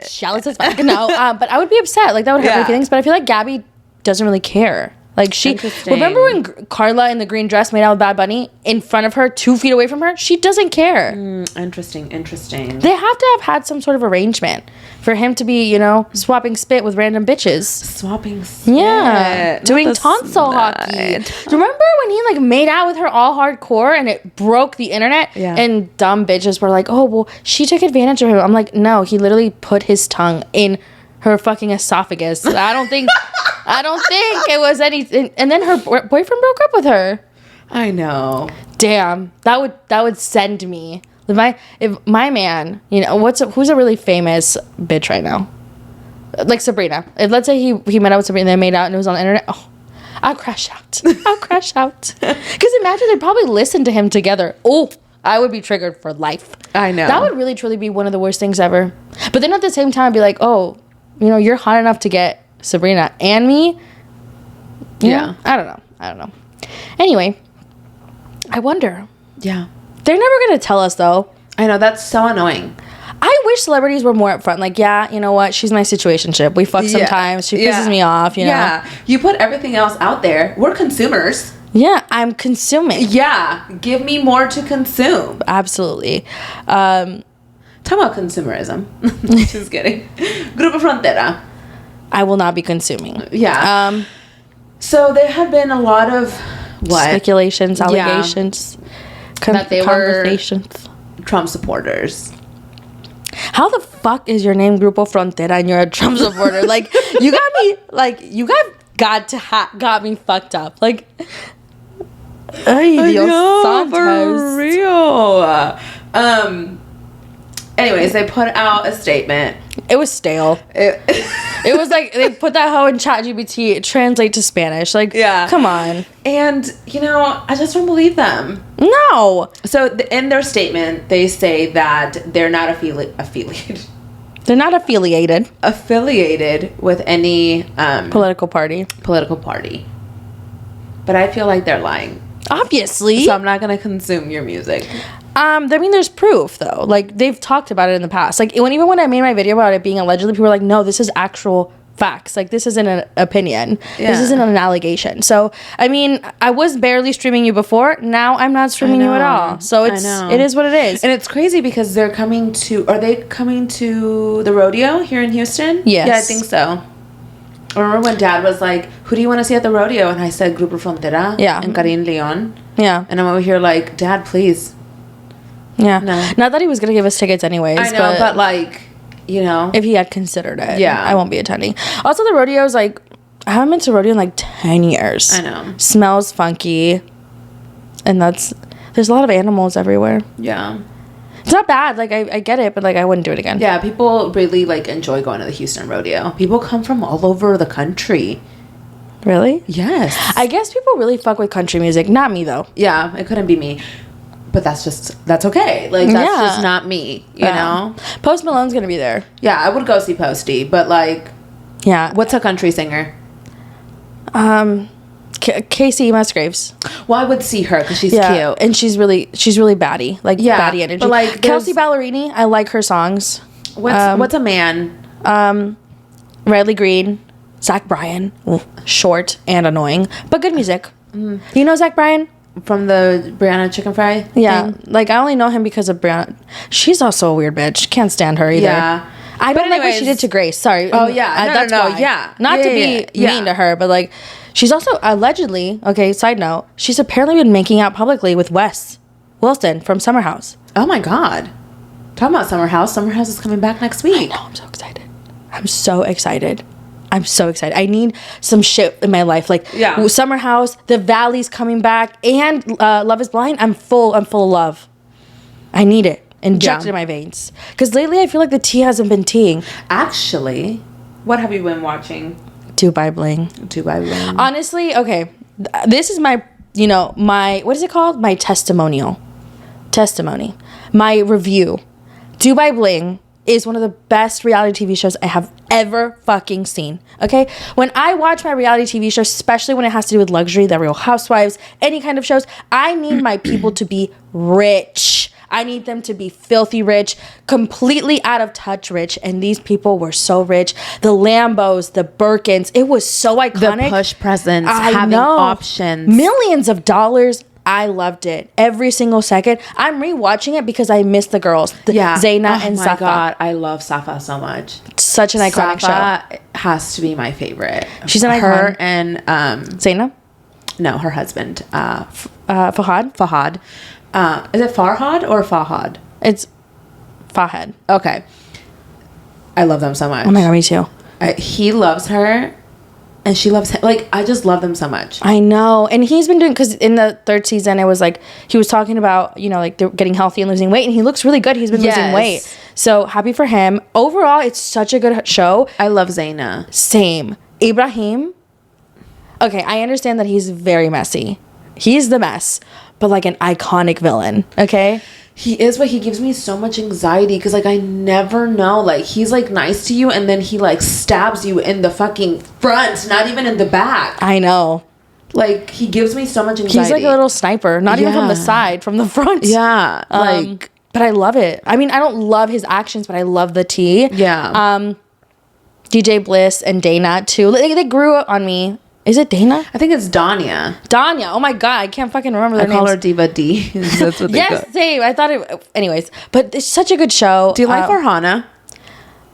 jealous as fuck. No, but I would be upset. Like, that would hurt my feelings. But I feel like Gabby doesn't really care. Like remember when Carla in the green dress made out with Bad Bunny in front of her, 2 feet away from her? She doesn't care. Interesting. They have to have had some sort of arrangement for him to be, swapping spit with random bitches. Swapping spit. Yeah. Doing tonsil hockey. Remember when he made out with her all hardcore and it broke the internet? Yeah. And dumb bitches were like, oh, well, she took advantage of him. I'm like, no, he literally put his tongue in her fucking esophagus. I don't think it was anything. And then her boyfriend broke up with her. I know. Damn, that would send me. If my man, who's a really famous bitch right now, like Sabrina. If let's say he met up with Sabrina and they made out and it was on the internet, I'll crash out. Because imagine they'd probably listen to him together. Oh, I would be triggered for life. I know. That would really truly be one of the worst things ever. But then at the same time, I'd be like, oh, you're hot enough to get Sabrina and me. Yeah. I don't know. Anyway, I wonder. Yeah. They're never going to tell us, though. I know. That's so annoying. I wish celebrities were more upfront. Like, yeah, you know what? She's my situationship. We fuck sometimes. She pisses me off, you know? Yeah. You put everything else out there. We're consumers. Yeah, I'm consuming. Yeah. Give me more to consume. Absolutely. Talk about consumerism. Just kidding. Grupo Frontera. I will not be consuming. Yeah. So there have been a lot of speculations, allegations, that they conversations. Were Trump supporters. How the fuck is your name Grupo Frontera and you're a Trump supporter? Like, you got me. Like, you got me fucked up. Like, ay, Dios santos. For real. Anyways, they put out a statement. It was stale. It was like they put that hoe in ChatGPT, translate to Spanish. Like, yeah, come on. And I just don't believe them. No. So in their statement, they say that they're not affiliated. They're not affiliated with any political party. But I feel like they're lying. Obviously. So I'm not gonna consume your music. I mean, there's proof though. Like, they've talked about it in the past. Like, even when I made my video about it being allegedly, people were like, "No, this is actual facts. Like, this isn't an opinion. Yeah. This isn't an allegation." So, I mean, I was barely streaming you before. Now I'm not streaming you at all. So it is what it is. And it's crazy because are they coming to the rodeo here in Houston? Yes. Yeah, I think so. I remember when Dad was like, "Who do you want to see at the rodeo?" And I said, "Grupo Frontera." Yeah. And Karin Leon. Yeah. And I'm over here like, "Dad, please." Yeah. No. Not that he was going to give us tickets anyways. I know, but like, if he had considered it. Yeah. I won't be attending. Also, the rodeo's like, I haven't been to rodeo in like 10 years. I know. Smells funky. And there's a lot of animals everywhere. Yeah. It's not bad. Like, I get it, but like, I wouldn't do it again. Yeah, people really like enjoy going to the Houston rodeo. People come from all over the country. Really? Yes. I guess people really fuck with country music. Not me, though. Yeah, it couldn't be me. But that's okay. Like, that's just not me, you know? Post Malone's gonna be there. Yeah, I would go see Posty, but like... Yeah. What's a country singer? Casey Musgraves. Well, I would see her because she's cute. And she's really baddie. Like, baddie energy. But like, Kelsey Ballerini, I like her songs. What's a man? Riley Green. Zach Bryan. Ooh, short and annoying. But good music. Mm. You know Zach Bryan? From the Brianna Chicken Fry Yeah. thing? Like, I only know him because of Brianna. She's also a weird bitch. Can't stand her either. Yeah. I don't like what she did to Grace. Sorry. Oh, yeah. That's why. Yeah. Not to be mean to her, but like, she's also allegedly, okay, side note, she's apparently been making out publicly with Wes Wilson from Summer House. Oh my God. Talking about Summer House. Summer House is coming back next week. I know. I'm so excited. I need some shit in my life. Like, Summer House, The Valley's coming back, and Love is Blind. I'm full of love. I need it injected in my veins. Because lately I feel like the tea hasn't been teeing. Actually, what have you been watching? Dubai Bling. Honestly, okay. This is my, what is it called? My testimony. My review. Dubai Bling is one of the best reality TV shows I have ever fucking seen. Okay? When I watch my reality TV show, especially when it has to do with luxury, The Real Housewives, any kind of shows, I need my people to be rich. I need them to be filthy rich, completely out of touch rich. And these people were so rich. The Lambos, the Birkins, it was so iconic. The push presents, having options. Millions of dollars. I loved it. Every single second. I'm rewatching it because I miss the girls. Zaina and Safa. Oh my God, I love Safa so much. Such an iconic Safa has to be my favorite. She's an icon. Her and Zaina? No, her husband. Fahad? Fahad. Is it Farhad or Fahad? It's Fahad. Okay. I love them so much. Oh my God, me too. He loves her. And she loves him. Like, I just love them so much. I know. And he's been doing, because in the third season, it was like, he was talking about, you know, like they're getting healthy and losing weight. And he looks really good. He's been losing weight. So happy for him. Overall, it's such a good show. I love Zaina. Same. Ibrahim. Okay, I understand that he's very messy. He's the mess. But like an iconic villain. Okay? He is, but he gives me so much anxiety because, like, I never know. Like, he's, like, nice to you, and then he, like, stabs you in the fucking front, not even in the back. I know. Like, he gives me so much anxiety. He's like a little sniper, not even from the side, from the front. Yeah. Like, but I love it. I mean, I don't love his actions, but I love the tea. Yeah. DJ Bliss and Dana, too. They grew up on me. Is it Dana? I think it's Danya. Danya. Oh my God. I can't fucking remember their names. I call her Diva D. That's what they yes, same. I thought it... Anyways. But it's such a good show. Do you like Farhana?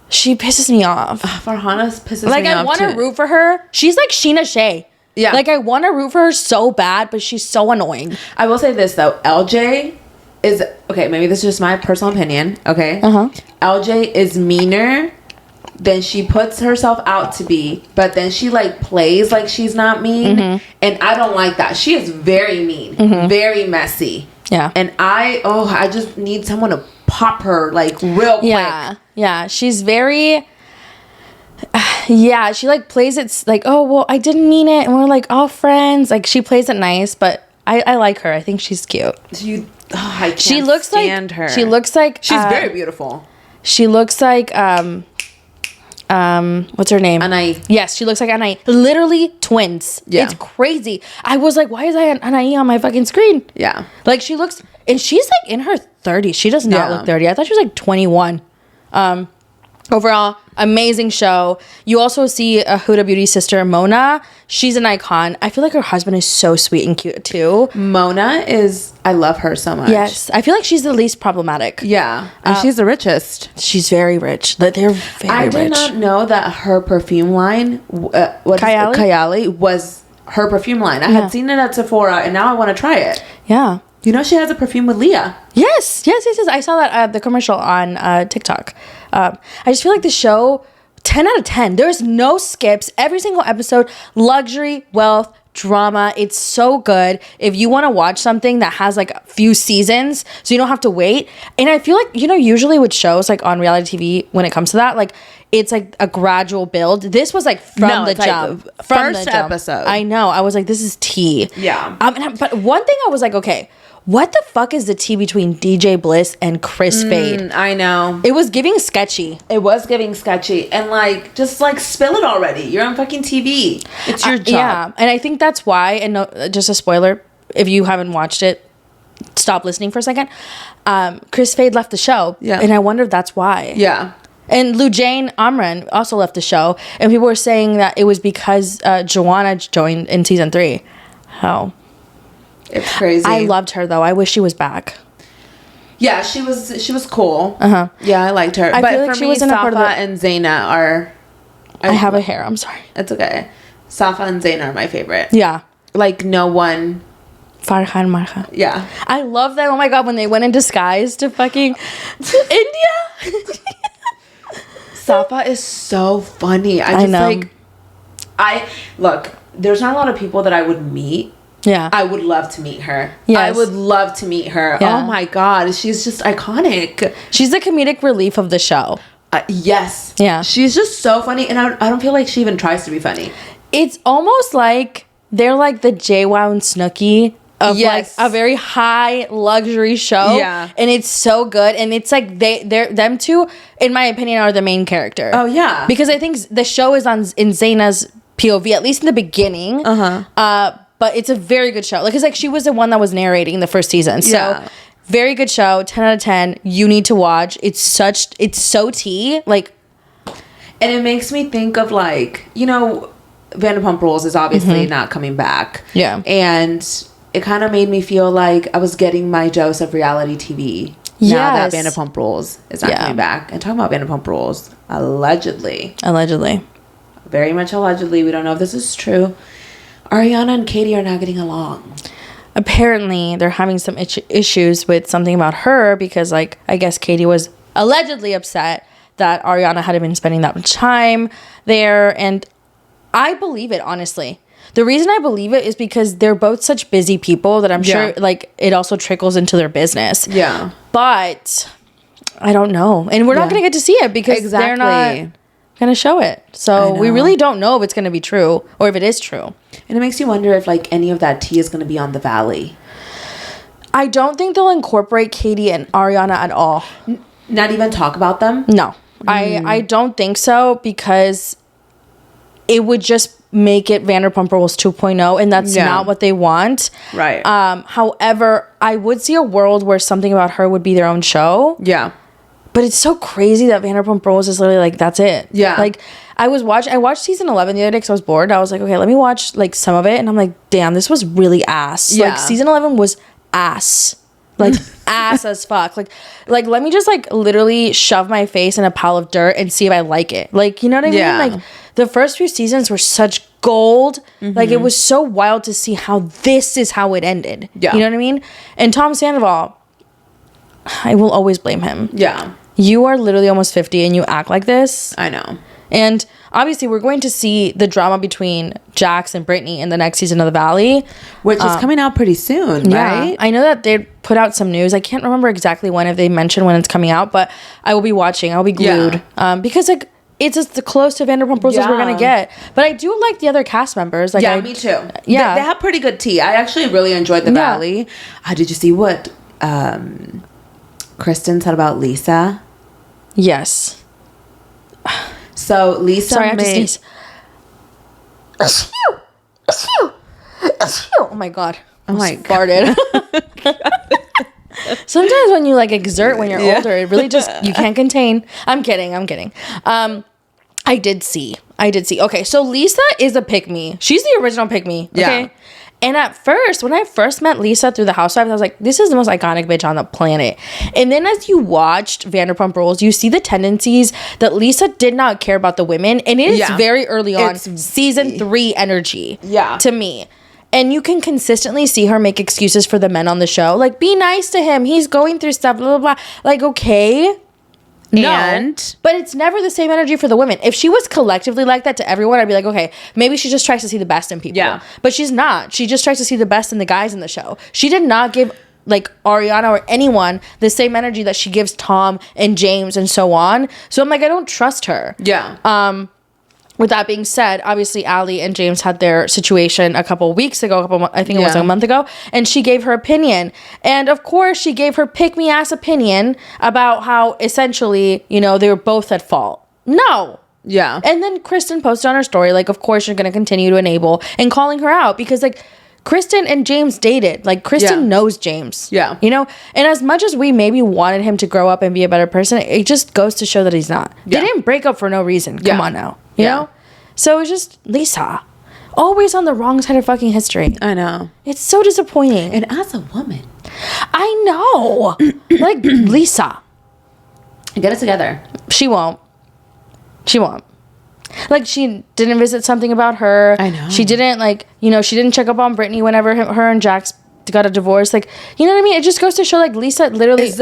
She pisses me off. Farhana pisses me off, like, I want to root for her. She's like Sheena Shea. Yeah. Like, I want to root for her so bad, but she's so annoying. I will say this, though. LJ is... Okay, maybe this is just my personal opinion. Okay? LJ is meaner than she puts herself out to be, but then she like plays like she's not mean, and I don't like that. She is very mean, very messy. Yeah. And I just need someone to pop her like real quick. Yeah, she's very she like plays it like, oh well, I didn't mean it, and we're like all friends. Like, she plays it nice, but I like her. I think she's cute. I can't stand her. She looks like she's very beautiful. She looks like what's her name? Anai. Yes, she looks like Anai. Literally twins. Yeah. It's crazy. I was like, why is Anai on my fucking screen? Yeah. Like, she looks, and she's like in her 30s. She does not look 30. I thought she was like 21. Overall, amazing show. You also see a Huda Beauty sister, Mona. She's an icon. I feel like her husband is so sweet and cute too. Mona is, I love her so much. Yes. I feel like she's the least problematic. Yeah. And she's the richest. She's very rich. They're very rich. I did not know that her perfume line, Kayali, was her perfume line. I had seen it at Sephora, and now I want to try it. Yeah. You know, she has a perfume with Leah. Yes. I saw that the commercial on TikTok. I just feel like the show, 10 out of 10. There's no skips. Every single episode, luxury, wealth, drama. It's so good. If you want to watch something that has like a few seasons, so you don't have to wait. And I feel like, you know, usually with shows like on reality TV, when it comes to that, like, it's like a gradual build. This was like from the jump. Like first episode. I know. I was like, this is tea. Yeah. But one thing I was like, okay, what the fuck is the tea between DJ Bliss and Chris Fade? I know. It was giving sketchy. It was giving sketchy. And like, just like spill it already. You're on fucking TV. It's your job. Yeah. And I think that's why, and no, just a spoiler, if you haven't watched it, stop listening for a second. Chris Fade left the show. Yeah. And I wonder if that's why. Yeah. And Lujane Amran also left the show. And people were saying that it was because Joanna joined in season 3. How? It's crazy. I loved her though. I wish she was back. Yeah, she was cool. Yeah, I liked her. I but feel like for she me, wasn't a part Safa of the... and Zaina are... I have a hair. I'm sorry. It's okay. Safa and Zaina are my favorite. Yeah. Like, no one... Farhan Marha. Yeah. I love them. Oh my God, when they went in disguise to fucking India. Safa is so funny. I know. Look, there's not a lot of people that I would meet. Yeah. I would love to meet her. Yes. I would love to meet her. Yeah. Oh my God. She's just iconic. She's the comedic relief of the show. Yes. Yeah. She's just so funny. And I don't feel like she even tries to be funny. It's almost like they're like the JWoww and Snooki of like a very high luxury show. Yeah. And it's so good. And it's like them two, in my opinion, are the main character. Oh yeah. Because I think the show is in Zaina's POV, at least in the beginning. But it's a very good show. Like, it's like she was the one that was narrating the first season. So very good show. 10 out of 10. You need to watch. It's so tea. Like, and it makes me think of like, you know, Vanderpump Rules is obviously not coming back. Yeah. And it kind of made me feel like I was getting my dose of reality TV. Now that Vanderpump Rules is not coming back. And talking about Vanderpump Rules, allegedly, very much allegedly, we don't know if this is true, Ariana and Katie are not getting along. Apparently, they're having some issues with something about her because, like, I guess Katie was allegedly upset that Ariana hadn't been spending that much time there. And I believe it, honestly. The reason I believe it is because they're both such busy people that I'm sure, like, it also trickles into their business. Yeah. But I don't know. And we're not going to get to see it because they're not going to show it. So we really don't know if it's going to be true or if it is true. And it makes you wonder if, like, any of that tea is going to be on the Valley. I don't think they'll incorporate Katie and Ariana at all. Not even talk about them? No. I don't think so because it would just make it Vanderpump Rules 2.0 and that's not what they want. Right. However, I would see a world where something about her would be their own show. Yeah. But it's so crazy that Vanderpump Rules is literally like, that's it. Yeah. Like, I watched season 11 the other day because I was bored. I was like, okay, let me watch like some of it. And I'm like, damn, this was really ass. Yeah. Like, season 11 was ass. Like, ass as fuck. Like, let me just like literally shove my face in a pile of dirt and see if I like it. Like, you know what I mean? Like, the first few seasons were such gold. Like, it was so wild to see how this is how it ended. Yeah. You know what I mean? And Tom Sandoval, I will always blame him. Yeah. You are literally almost 50 and you act like this. I know. And obviously we're going to see the drama between Jax and Brittany in the next season of The Valley. Which is coming out pretty soon, right? I know that they put out some news. I can't remember exactly when, if they mentioned when it's coming out, but I will be watching. I'll be glued. Because like, it's as close to Vanderpump Rules as we're going to get. But I do like the other cast members. Like, me too. Yeah. They have pretty good tea. I actually really enjoyed The Valley. Did you see what Kristen said about Lisa? Yes. So Lisa Sorry, I have to sneeze. Oh my god. Oh my farted. Sometimes when you like exert when you're older, it really just, you can't contain. I'm kidding. I did see. Okay, so Lisa is a pick-me. She's the original pick-me. Okay. Yeah. And at first, when I first met Lisa through the Housewives, I was like, this is the most iconic bitch on the planet. And then as you watched Vanderpump Rules, you see the tendencies that Lisa did not care about the women. And it is very early on, season 3 energy to me. And you can consistently see her make excuses for the men on the show. Like, be nice to him. He's going through stuff, blah, blah, blah. Like, okay. No, but it's never the same energy for the women. If she was collectively like that to everyone, I'd be like, okay, maybe she just tries to see the best in people. Yeah. But she's not. She just tries to see the best in the guys in the show. She did not give like Ariana or anyone the same energy that she gives Tom and James and so on. So I'm like, I don't trust her. Yeah. With that being said, obviously Allie and James had their situation a couple weeks ago, I think it was like a month ago, and she gave her opinion. And of course, she gave her pick-me-ass opinion about how essentially, you know, they were both at fault. No. Yeah. And then Kristen posted on her story, like, of course you're going to continue to enable, and calling her out because, like, Kristen and James dated. Like, Kristen knows James. Yeah. You know? And as much as we maybe wanted him to grow up and be a better person, it just goes to show that he's not. They didn't break up for no reason. Come on now. You know? So it's just Lisa. Always on the wrong side of fucking history. I know. It's so disappointing. And as a woman. I know. Like, Lisa. Get it together. She won't. Like, she didn't visit something about her. I know. She didn't, like, you know, she didn't check up on Brittany whenever her and Jax got a divorce. Like, you know what I mean? It just goes to show, like, Lisa literally...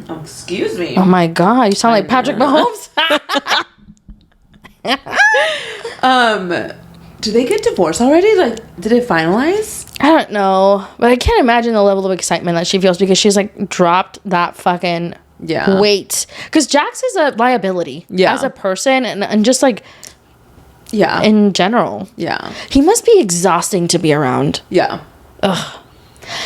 Oh, excuse me. Oh, my God. You sound like Patrick Mahomes. Do they get divorced already? Like, did it finalize? I don't know. But I can't imagine the level of excitement that she feels because she's, like, dropped that fucking... weight, because Jax is a liability as a person and just like in general. He must be exhausting to be around. Ugh.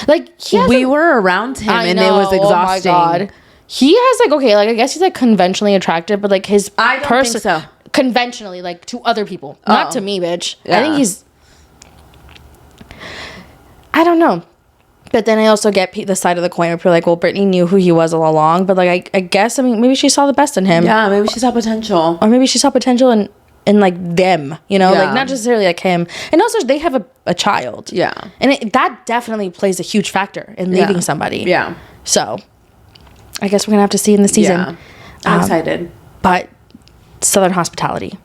Like, we were around him and it was exhausting. Oh my God. He has like, okay, like, I guess he's like conventionally attractive, but like his I don't think so. Conventionally, like, to other people, not to me, bitch. I think he's, I don't know. But then I also get the side of the coin where people are like, well, Britney knew who he was all along. But like, I guess, I mean, maybe she saw the best in him. Yeah, maybe she saw potential. Or maybe she saw potential in like them, you know, like not necessarily like him. And also they have a child. Yeah. And that definitely plays a huge factor in leaving somebody. Yeah. So I guess we're going to have to see in the season. Yeah. I'm excited. But Southern Hospitality.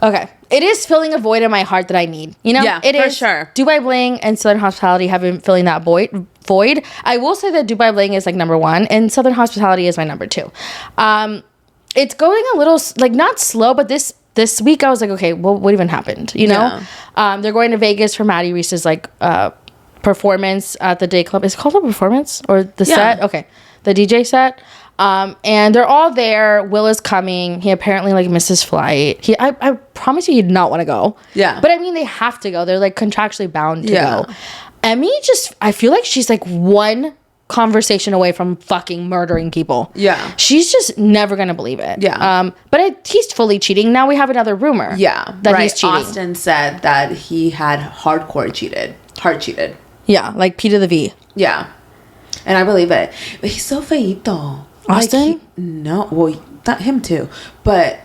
Okay. It is filling a void in my heart that I need. You know? Yeah, it for is. sure. Dubai Bling and Southern Hospitality have been filling that void. I will say that Dubai Bling is like number 1 and Southern Hospitality is my number 2. It's going a little, like, not slow, but this week I was like, okay, well, what even happened? You know? Yeah. They're going to Vegas for Maddie Reese's, like, performance at the day club. Is it called a performance? Or the set? Okay. The DJ set. And they're all there. Will is coming. He apparently like missed his flight. I promise you, he'd not want to go. Yeah. But I mean, they have to go. They're like contractually bound to go. Emmy I feel like she's like one conversation away from fucking murdering people. Yeah. She's just never gonna believe it. Yeah. But he's fully cheating. Now we have another rumor. Yeah. That he's cheating. Austin said that he had hard cheated. Yeah. Like P to the V. Yeah. And I believe it. But he's so feito. Austin? No. Well, not him too. But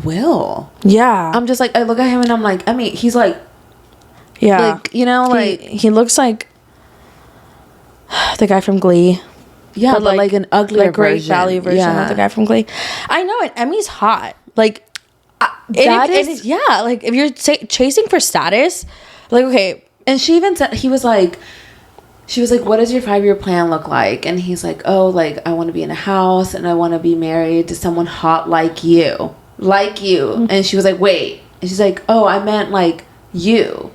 Will. Yeah. I'm just like, I look at him and I'm like, I mean, he's like, yeah. Like, you know, like. He looks like the guy from Glee. Yeah, but like an uglier like Great Value version of the guy from Glee. I know it. Emmy's hot. Like, like if you're chasing for status, like, okay. And she even said, she was like, what does your 5-year plan look like? And he's like, oh, like, I want to be in a house and I want to be married to someone hot like you. Mm-hmm. And she was like, wait. And she's like, oh, I meant like you.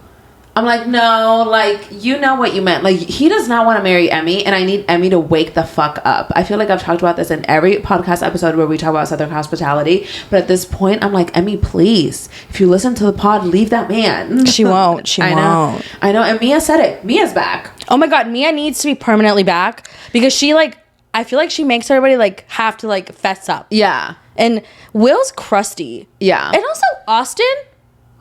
I'm like, no, like, you know what you meant. Like, he does not want to marry Emmy, and I need Emmy to wake the fuck up. I feel like I've talked about this in every podcast episode where we talk about Southern Hospitality, but at this point, I'm like, Emmy, please, if you listen to the pod, leave that man. She won't. She won't. I know, and Mia said it. Mia's back. Oh my God, Mia needs to be permanently back, because she, like, I feel like she makes everybody, like, have to, like, fess up. Yeah. And Will's crusty. Yeah. And also, Austin...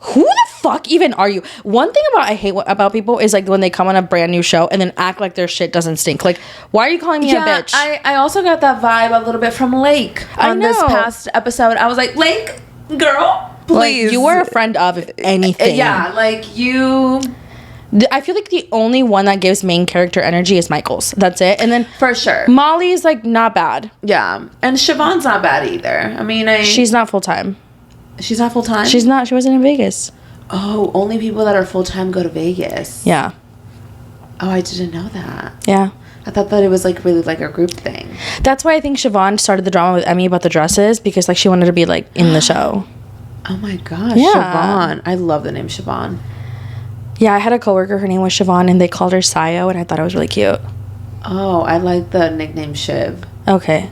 Who the fuck even are you? One thing I hate about people is like when they come on a brand new show and then act like their shit doesn't stink. Like, why are you calling me a bitch? I also got that vibe a little bit from Lake on this past episode. I was like, Lake, girl, please. Like, you were a friend of, if anything. Yeah, like you... I feel like the only one that gives main character energy is Michael's. That's it. And then... For sure. Molly's like not bad. Yeah. And Siobhan's not bad either. I mean, she's not full-time. She's not full-time? She's not. She wasn't in Vegas. Oh, only people that are full-time go to Vegas. Yeah. Oh, I didn't know that. Yeah. I thought that it was like really like a group thing. That's why I think Siobhan started the drama with Emmy about the dresses, because like she wanted to be like in the show. Oh my gosh. Yeah. Siobhan. I love the name Siobhan. Yeah, I had a coworker, her name was Siobhan, and they called her Sayo, and I thought it was really cute. Oh, I like the nickname Shiv. Okay.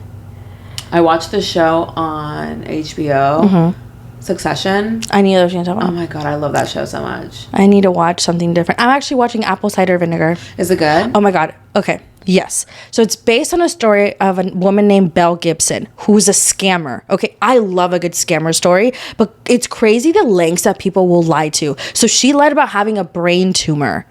I watched the show on HBO. Mm-hmm. Succession. I need to talk about. Oh my God, I love that show so much. I need to watch something different. I'm actually watching Apple Cider Vinegar. Is it good? Oh my God. Okay. Yes. So it's based on a story of a woman named Belle Gibson, who's a scammer. Okay. I love a good scammer story, but it's crazy the lengths that people will lie to. So she lied about having a brain tumor.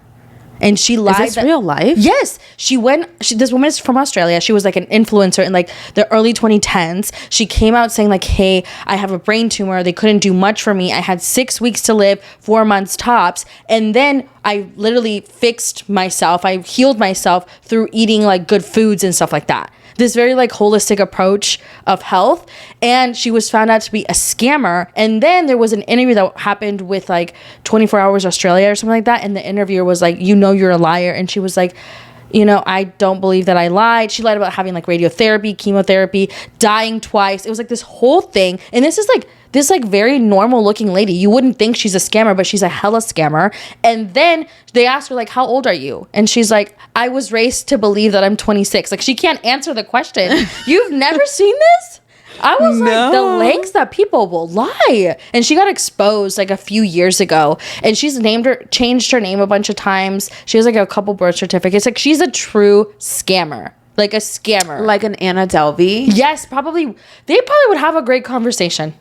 And she lied. Is this real life? Yes. This woman is from Australia. She was like an influencer in like the early 2010s. She came out saying like, hey, I have a brain tumor. They couldn't do much for me. I had 6 weeks to live, 4 months tops. And then I literally fixed myself. I healed myself through eating like good foods and stuff like that. This very like holistic approach of health. And she was found out to be a scammer. And then there was an interview that happened with like 24 Hours Australia or something like that. And the interviewer was like, you know, you're a liar. And she was like, you know, I don't believe that I lied. She lied about having like radiotherapy, chemotherapy, dying twice. It was like this whole thing. And this is like this like very normal looking lady. You wouldn't think she's a scammer, but she's a hella scammer. And then they asked her like, how old are you? And she's like, I was raised to believe that I'm 26. Like, she can't answer the question. You've never seen this? I was like, the lengths that people will lie. And she got exposed like a few years ago. And she's changed her name a bunch of times. She has like a couple birth certificates. Like, she's a true scammer. Like a scammer. Like an Anna Delvey? Yes, probably. They probably would have a great conversation.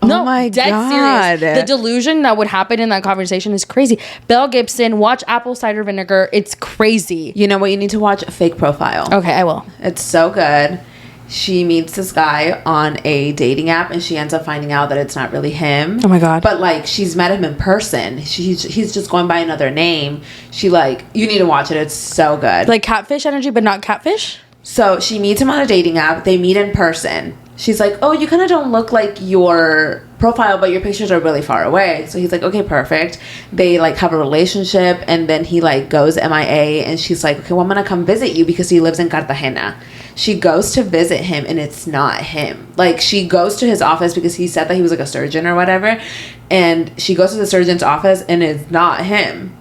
Oh my God. Serious. The delusion that would happen in that conversation is crazy. Belle Gibson, watch Apple Cider Vinegar. It's crazy. You know what? You need to watch Fake Profile. Okay, I will. It's so good. She meets this guy on a dating app and she ends up finding out that it's not really him. Oh my God. But like she's met him in person. He's just going by another name. You need to watch it. It's so good. Like catfish energy, but not catfish? So she meets him on a dating app. They meet in person. She's like, oh, you kind of don't look like your profile, but your pictures are really far away. So he's like, okay, perfect. They like have a relationship, and then he like goes MIA, and she's like, okay, well, I'm gonna come visit you because he lives in Cartagena. She goes to visit him, and it's not him. Like she goes to his office because he said that he was like a surgeon or whatever, and she goes to the surgeon's office, and it's not him.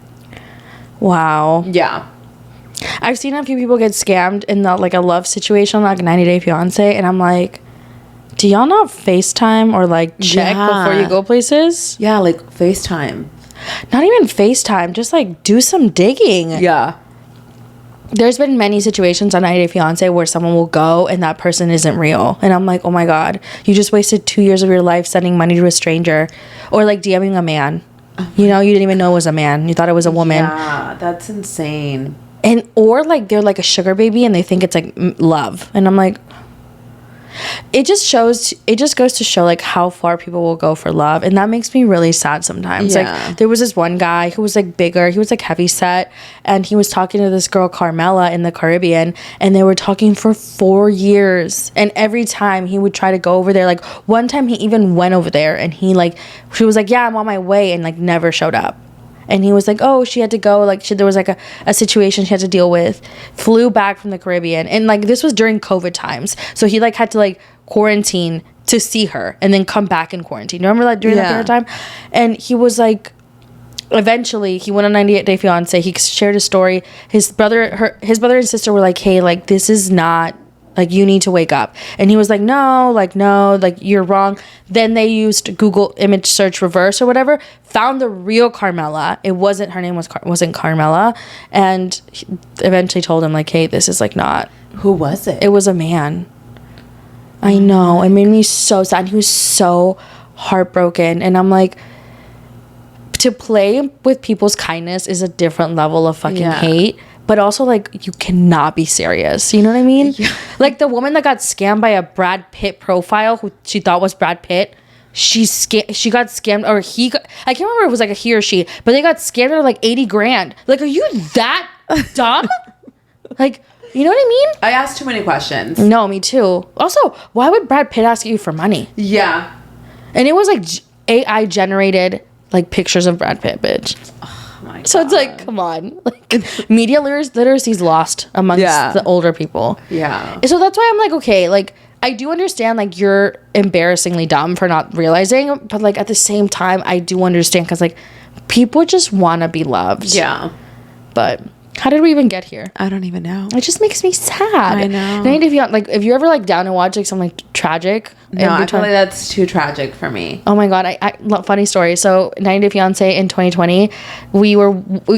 Wow. Yeah. I've seen a few people get scammed in like a love situation, like 90 Day Fiance, and I'm like, do y'all not FaceTime or like check before you go places? Yeah, like FaceTime. Not even FaceTime, just like do some digging. Yeah. There's been many situations on 90 Day Fiance where someone will go and that person isn't real. And I'm like, oh my God, you just wasted 2 years of your life sending money to a stranger or like DMing a man. You know, you didn't even know it was a man. You thought it was a woman. Yeah, that's insane. And or like they're like a sugar baby and they think it's like love. And I'm like, it just goes to show like how far people will go for love, and that makes me really sad sometimes. Yeah. Like there was this one guy who was like bigger, he was like heavy set, and he was talking to this girl Carmela in the Caribbean, and they were talking for 4 years, and every time he would try to go over there, like one time he even went over there and she was like, yeah, I'm on my way, and like never showed up. And he was like, oh, she had to go. Like, there was like a situation she had to deal with. Flew back from the Caribbean. And like, this was during COVID times. So he like had to like quarantine to see her and then come back in quarantine. Remember that during that period of time? And he was like, eventually he went on 98 Day Fiance. He shared a story. His brother and sister were like, hey, like, this is not, like, you need to wake up. And he was like, no, like, you're wrong. Then they used Google image search reverse or whatever, found the real Carmela. It wasn't, her name wasn't Carmela. And he eventually told him, like, hey, this is, like, not. Who was it? It was a man. I know. It made me so sad. He was so heartbroken. And I'm like, to play with people's kindness is a different level of fucking hate. But also, like, you cannot be serious. You know what I mean? Yeah. Like, the woman that got scammed by a Brad Pitt profile who she thought was Brad Pitt, she got scammed, or I can't remember if it was, like, a he or she, but they got scammed out of, like, 80 grand. Like, are you that dumb? Like, you know what I mean? I asked too many questions. No, me too. Also, why would Brad Pitt ask you for money? Yeah. And it was, like, AI generated, like, pictures of Brad Pitt, bitch. So it's like, come on. Like, media literacy's lost amongst the older people. Yeah. So that's why I'm like, okay, like, I do understand, like, you're embarrassingly dumb for not realizing, but, like, at the same time, I do understand because, like, people just want to be loved. Yeah. But how did we even get here? I don't even know. It just makes me sad. I know. And if you ever, like, down and watch, like, something, like, tragic. No, I feel like that's too tragic for me. Oh my God. I funny story. So 90 Day Fiance in 2020,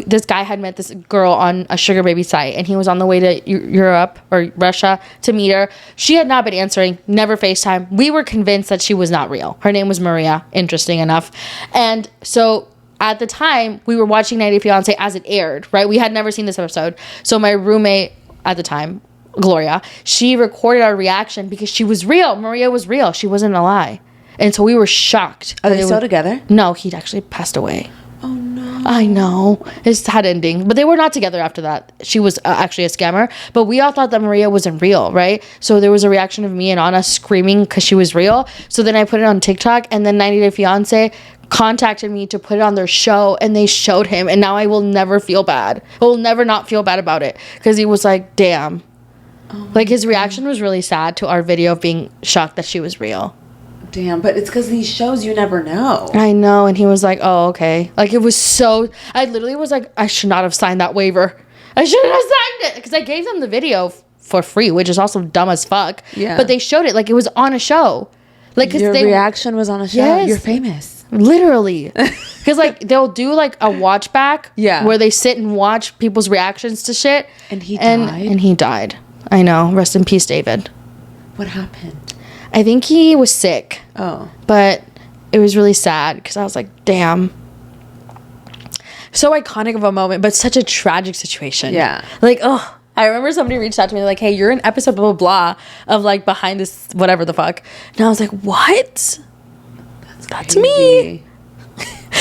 this guy had met this girl on a sugar baby site, and he was on the way to Europe or Russia to meet her. She had not been answering, never FaceTime. We were convinced that she was not real. Her name was Maria, interesting enough. And so at the time, we were watching 90 Day Fiance as it aired, right? We had never seen this episode. So my roommate at the time, Gloria, she recorded our reaction because she was real. Maria was real. She wasn't a lie. And so we were shocked. Are they still together? No, he'd actually passed away. Oh, no. I know. It's a sad ending. But they were not together after that. She was actually a scammer. But we all thought that Maria wasn't real, right? So there was a reaction of me and Anna screaming because she was real. So then I put it on TikTok, and then 90 Day Fiance contacted me to put it on their show, and they showed him. And now I will never feel bad. I will never not feel bad about it because he was like, damn. Like, his reaction was really sad to our video of being shocked that she was real. Damn, but it's because these shows you never know. I know, and he was like, oh, okay. Like, it was so... I literally was like, I should not have signed that waiver. I shouldn't have signed it! Because I gave them the video for free, which is also dumb as fuck. Yeah. But they showed it like it was on a show. Like, cause your reaction was on a show? Yes. You're famous. Literally. Because, like, they'll do, like, a watch back. Yeah. Where they sit and watch people's reactions to shit. And he died? And he died. I know. Rest in peace, David. What happened? I think he was sick. Oh. But it was really sad because I was like, damn. So iconic of a moment, but such a tragic situation. Yeah. Like, oh, I remember somebody reached out to me like, hey, you're in episode blah, blah, blah of like behind this, whatever the fuck. And I was like, what? That's me.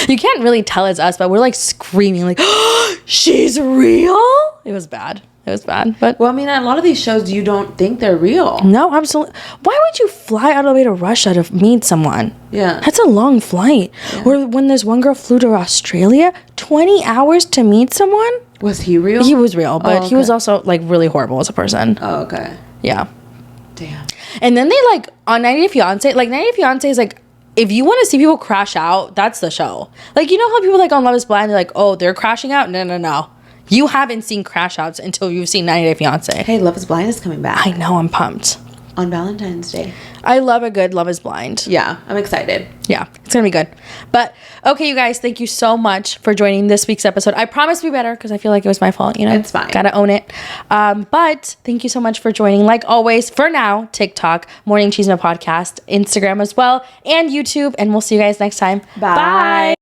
You can't really tell it's us, but we're like screaming like, oh, she's real. It was bad. It was bad. But well, I mean, a lot of these shows, you don't think they're real. No, absolutely. Why would you fly all the way to Russia to meet someone? Yeah. That's a long flight. Yeah. Or when this one girl flew to Australia, 20 hours to meet someone? Was he real? He was real, but he was also like really horrible as a person. Oh, okay. Yeah. Damn. And then they like, on 90 Day Fiancé, like 90 Day Fiancé is like, if you want to see people crash out, that's the show. Like, you know how people like on Love is Blind, they're like, oh, they're crashing out? No. You haven't seen crash outs until you've seen 90 Day Fiancé. Hey, Love is Blind is coming back. I know, I'm pumped. On Valentine's Day. I love a good Love is Blind. Yeah, I'm excited. Yeah, it's gonna be good. But okay, you guys, thank you so much for joining this week's episode. I promise to be better because I feel like it was my fault, you know? It's fine. Gotta own it. But thank you so much for joining. Like always, for now, TikTok, Morning Chisme Podcast, Instagram as well, and YouTube. And we'll see you guys next time. Bye.